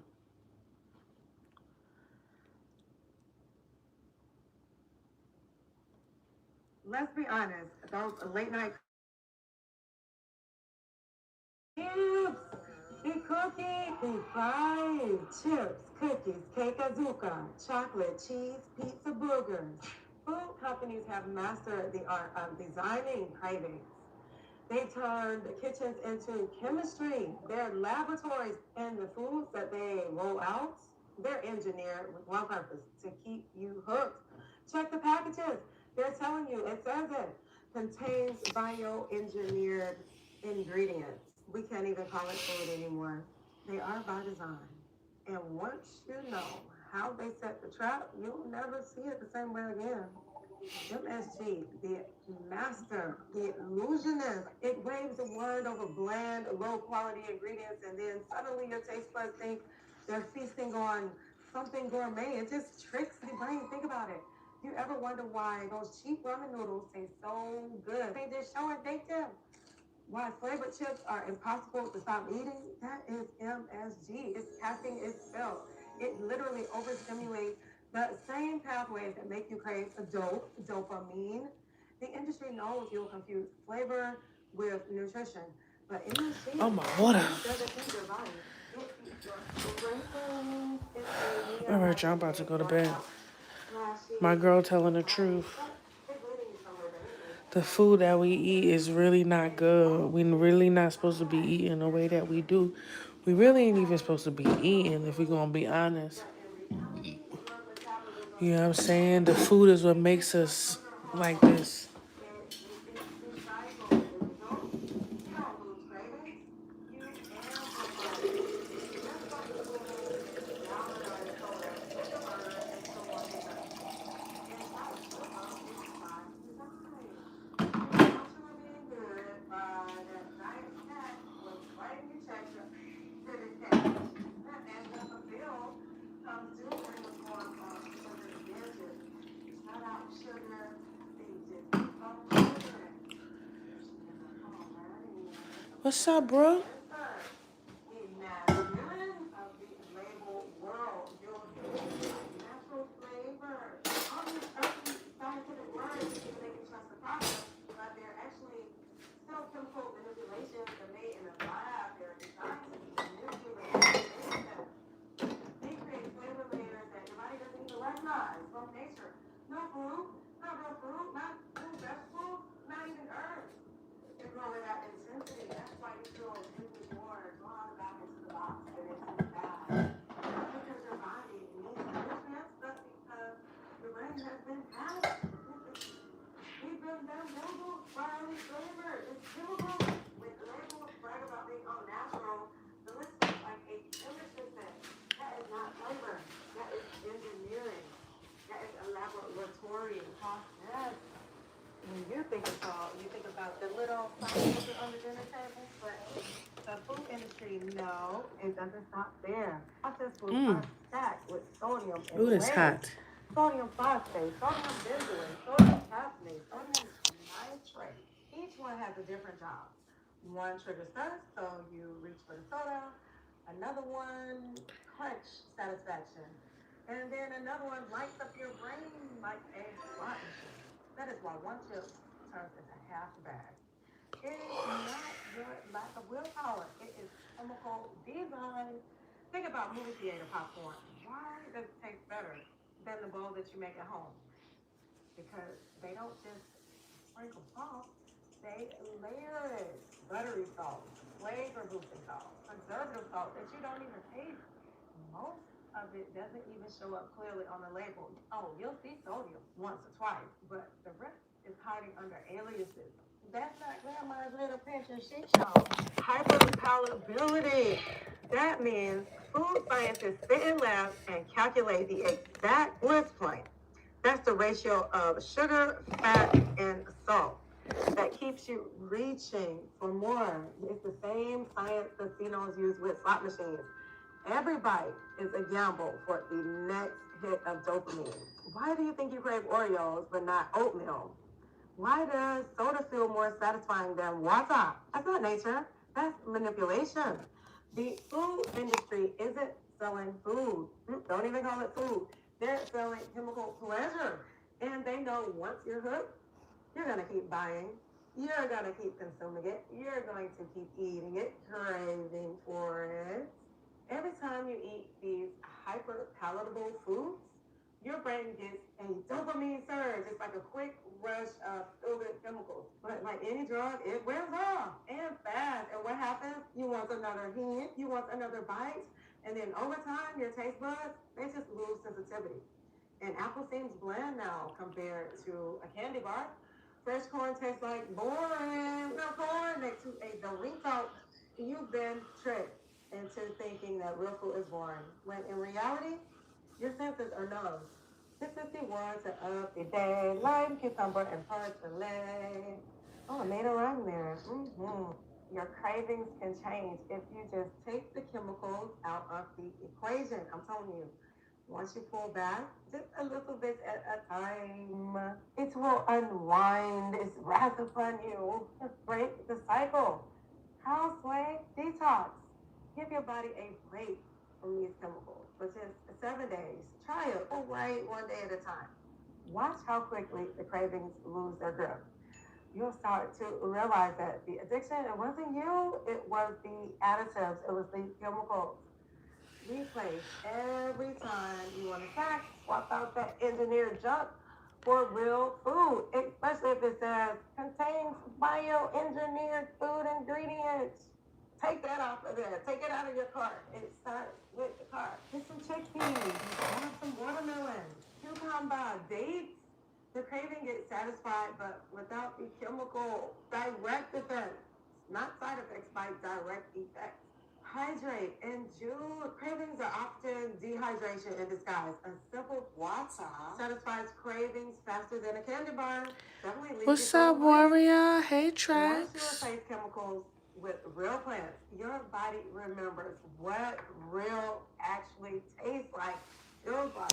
Let's be honest, those late night chips, the cookie, the fries, chips, cookies, cake azuka, chocolate, cheese, pizza, burgers. Food companies have mastered the art of designing cravings. They turn the kitchens into chemistry. They're laboratories, and the foods that they roll out, they're engineered with one purpose, to keep you hooked. Check the packages. They're telling you, it says it contains bioengineered ingredients. We can't even call it food anymore. They are by design. And once you know how they set the trap, you'll never see it the same way again. MSG, the master, the illusionist. It waves a word over bland, low-quality ingredients, and then suddenly your taste buds think they're feasting on something gourmet. It just tricks the brain. Think about it. You ever wonder why those cheap ramen noodles taste so good? They just show and thank them. Why flavored chips are impossible to stop eating? That is MSG. It's casting its spell. It literally overstimulates the same pathways that make you crave dopamine. The industry knows you'll confuse flavor with nutrition, but MSG Oh, my water. doesn't feed your body. It feeds your brain. It's All right, y'all, I'm about to go to bed. My girl telling the truth. The food that we eat is really not good. We're really not supposed to be eating the way that we do. We really ain't even supposed to be eating, if we're going to be honest. You know what I'm saying? The food is what makes us like this. What's up, bro? When you think of salt, you think about the little salt on the dinner table, but the food industry doesn't stop there. Processed foods are stacked with sodium and Ooh, it's lead, hot. sodium phosphate, sodium benzoate, sodium carbonate, sodium nitrate. Each one has a different job. One triggers thirst, so you reach for the soda. Another one, crunch satisfaction. And then another one lights up your brain like a slot machine. That is why one chip turns into half a bag. It is not your lack of willpower. It is chemical design. Think about movie theater popcorn. Why does it taste better than the bowl that you make at home? Because they don't just sprinkle salt, they layer it. Buttery salt, flavor boosting salt, preservative salt that you don't even taste. Most of it doesn't even show up clearly on the label. Oh, you'll see sodium once or twice, but the rest is hiding under aliases. That's not grandma's little pinch of shit, y'all. Hyperpalatability. That means food scientists sit in labs and calculate the exact bliss point. That's the ratio of sugar, fat, and salt that keeps you reaching for more. It's the same science casinos use with slot machines. Every bite is a gamble for the next hit of dopamine. Why do you think you crave Oreos but not oatmeal? Why does soda feel more satisfying than water? That's not nature. That's manipulation. The food industry isn't selling food. Don't even call it food. They're selling chemical pleasure. And they know once you're hooked, you're going to keep buying. You're going to keep consuming it. You're going to keep eating it, craving for it. Every time you eat these hyper-palatable foods, your brain gets a dopamine surge. It's like a quick rush of feel-good chemicals. But like any drug, it wears off and fast. And what happens? You want another hint. You want another bite. And then over time, your taste buds, they just lose sensitivity. And apple seems bland now compared to a candy bar. Fresh corn tastes like boring. No corn next to a Dorito. You've been tricked into thinking that real food is boring, when in reality, your senses are numb. This is the word of the day. Lime, cucumber, and parsley. Oh, I made a rhyme there. Your cravings can change if you just take the chemicals out of the equation. I'm telling you. Once you pull back, just a little bit at a time, it will unwind its wrath upon you. Just break the cycle. Houseway detox. Give your body a break from these chemicals for just 7 days. Try it right one day at a time. Watch how quickly the cravings lose their grip. You'll start to realize that the addiction, it wasn't you, it was the additives, it was the chemicals. Replace every time you want to snack, swap out that engineered junk for real food, especially if it says contains bioengineered food ingredients. Take that off of there. Take it out of your cart. It starts with the cart. Get some chickpeas. Have some watermelon. Cucumber. Dates. The craving gets satisfied, but without the chemical direct effects. Not side effects, by direct effects. Hydrate and juice. Cravings are often dehydration in disguise. A simple water satisfies cravings faster than a candy bar. Definitely leave What's up, Warrior? Hey, Tracks. Once you replace chemicals with real plants, your body remembers what real actually tastes like, feels like.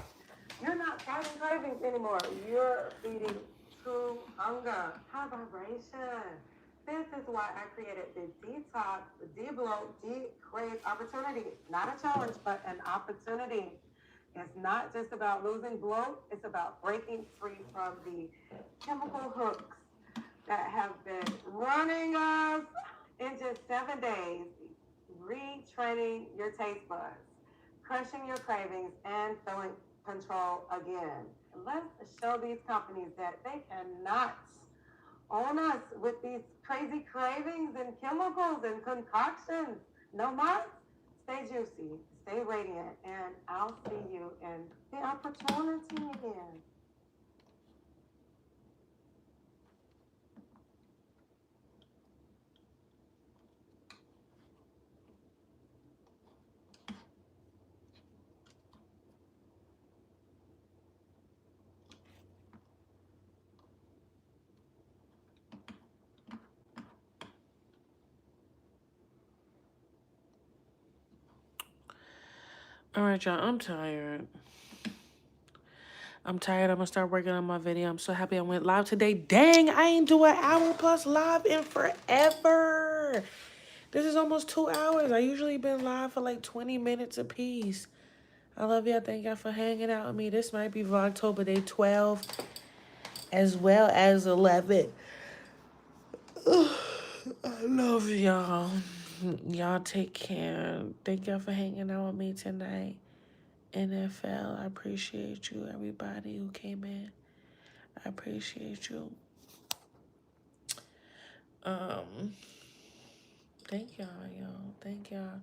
You're not fighting cravings anymore. You're feeding true hunger. High vibration. This is why I created the detox, de-bloat, de-crave opportunity. Not a challenge, but an opportunity. It's not just about losing bloat. It's about breaking free from the chemical hooks that have been running us in just 7 days, retraining your taste buds, crushing your cravings, and feeling control again. Let's show these companies that they cannot own us with these crazy cravings and chemicals and concoctions. No more. Stay juicy, stay radiant, and I'll see you in the opportunity again. All right, y'all. I'm tired. I'm tired. I'm gonna start working on my video. I'm so happy I went live today. Dang, I ain't do an hour plus live in forever. This is almost 2 hours. I usually been live for like 20 minutes a piece. I love y'all. Thank y'all for hanging out with me. This might be Vlogtober day 12 as well as 11. I love y'all. Y'all take care. Thank y'all for hanging out with me tonight. NFL, I appreciate you, everybody who came in. I appreciate you. Thank y'all, y'all. Thank y'all.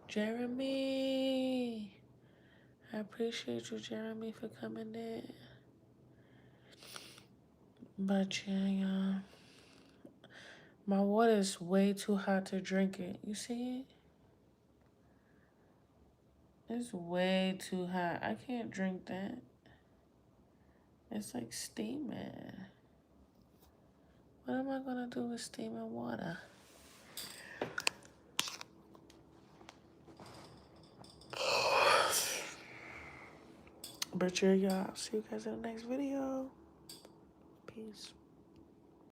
Jeremy. I appreciate you, Jeremy, for coming in. But yeah, y'all. My water is way too hot to drink it. You see it? It's way too hot. I can't drink that. It's like steaming. What am I gonna do with steaming water? But yeah, y'all. See you guys in the next video. Peace.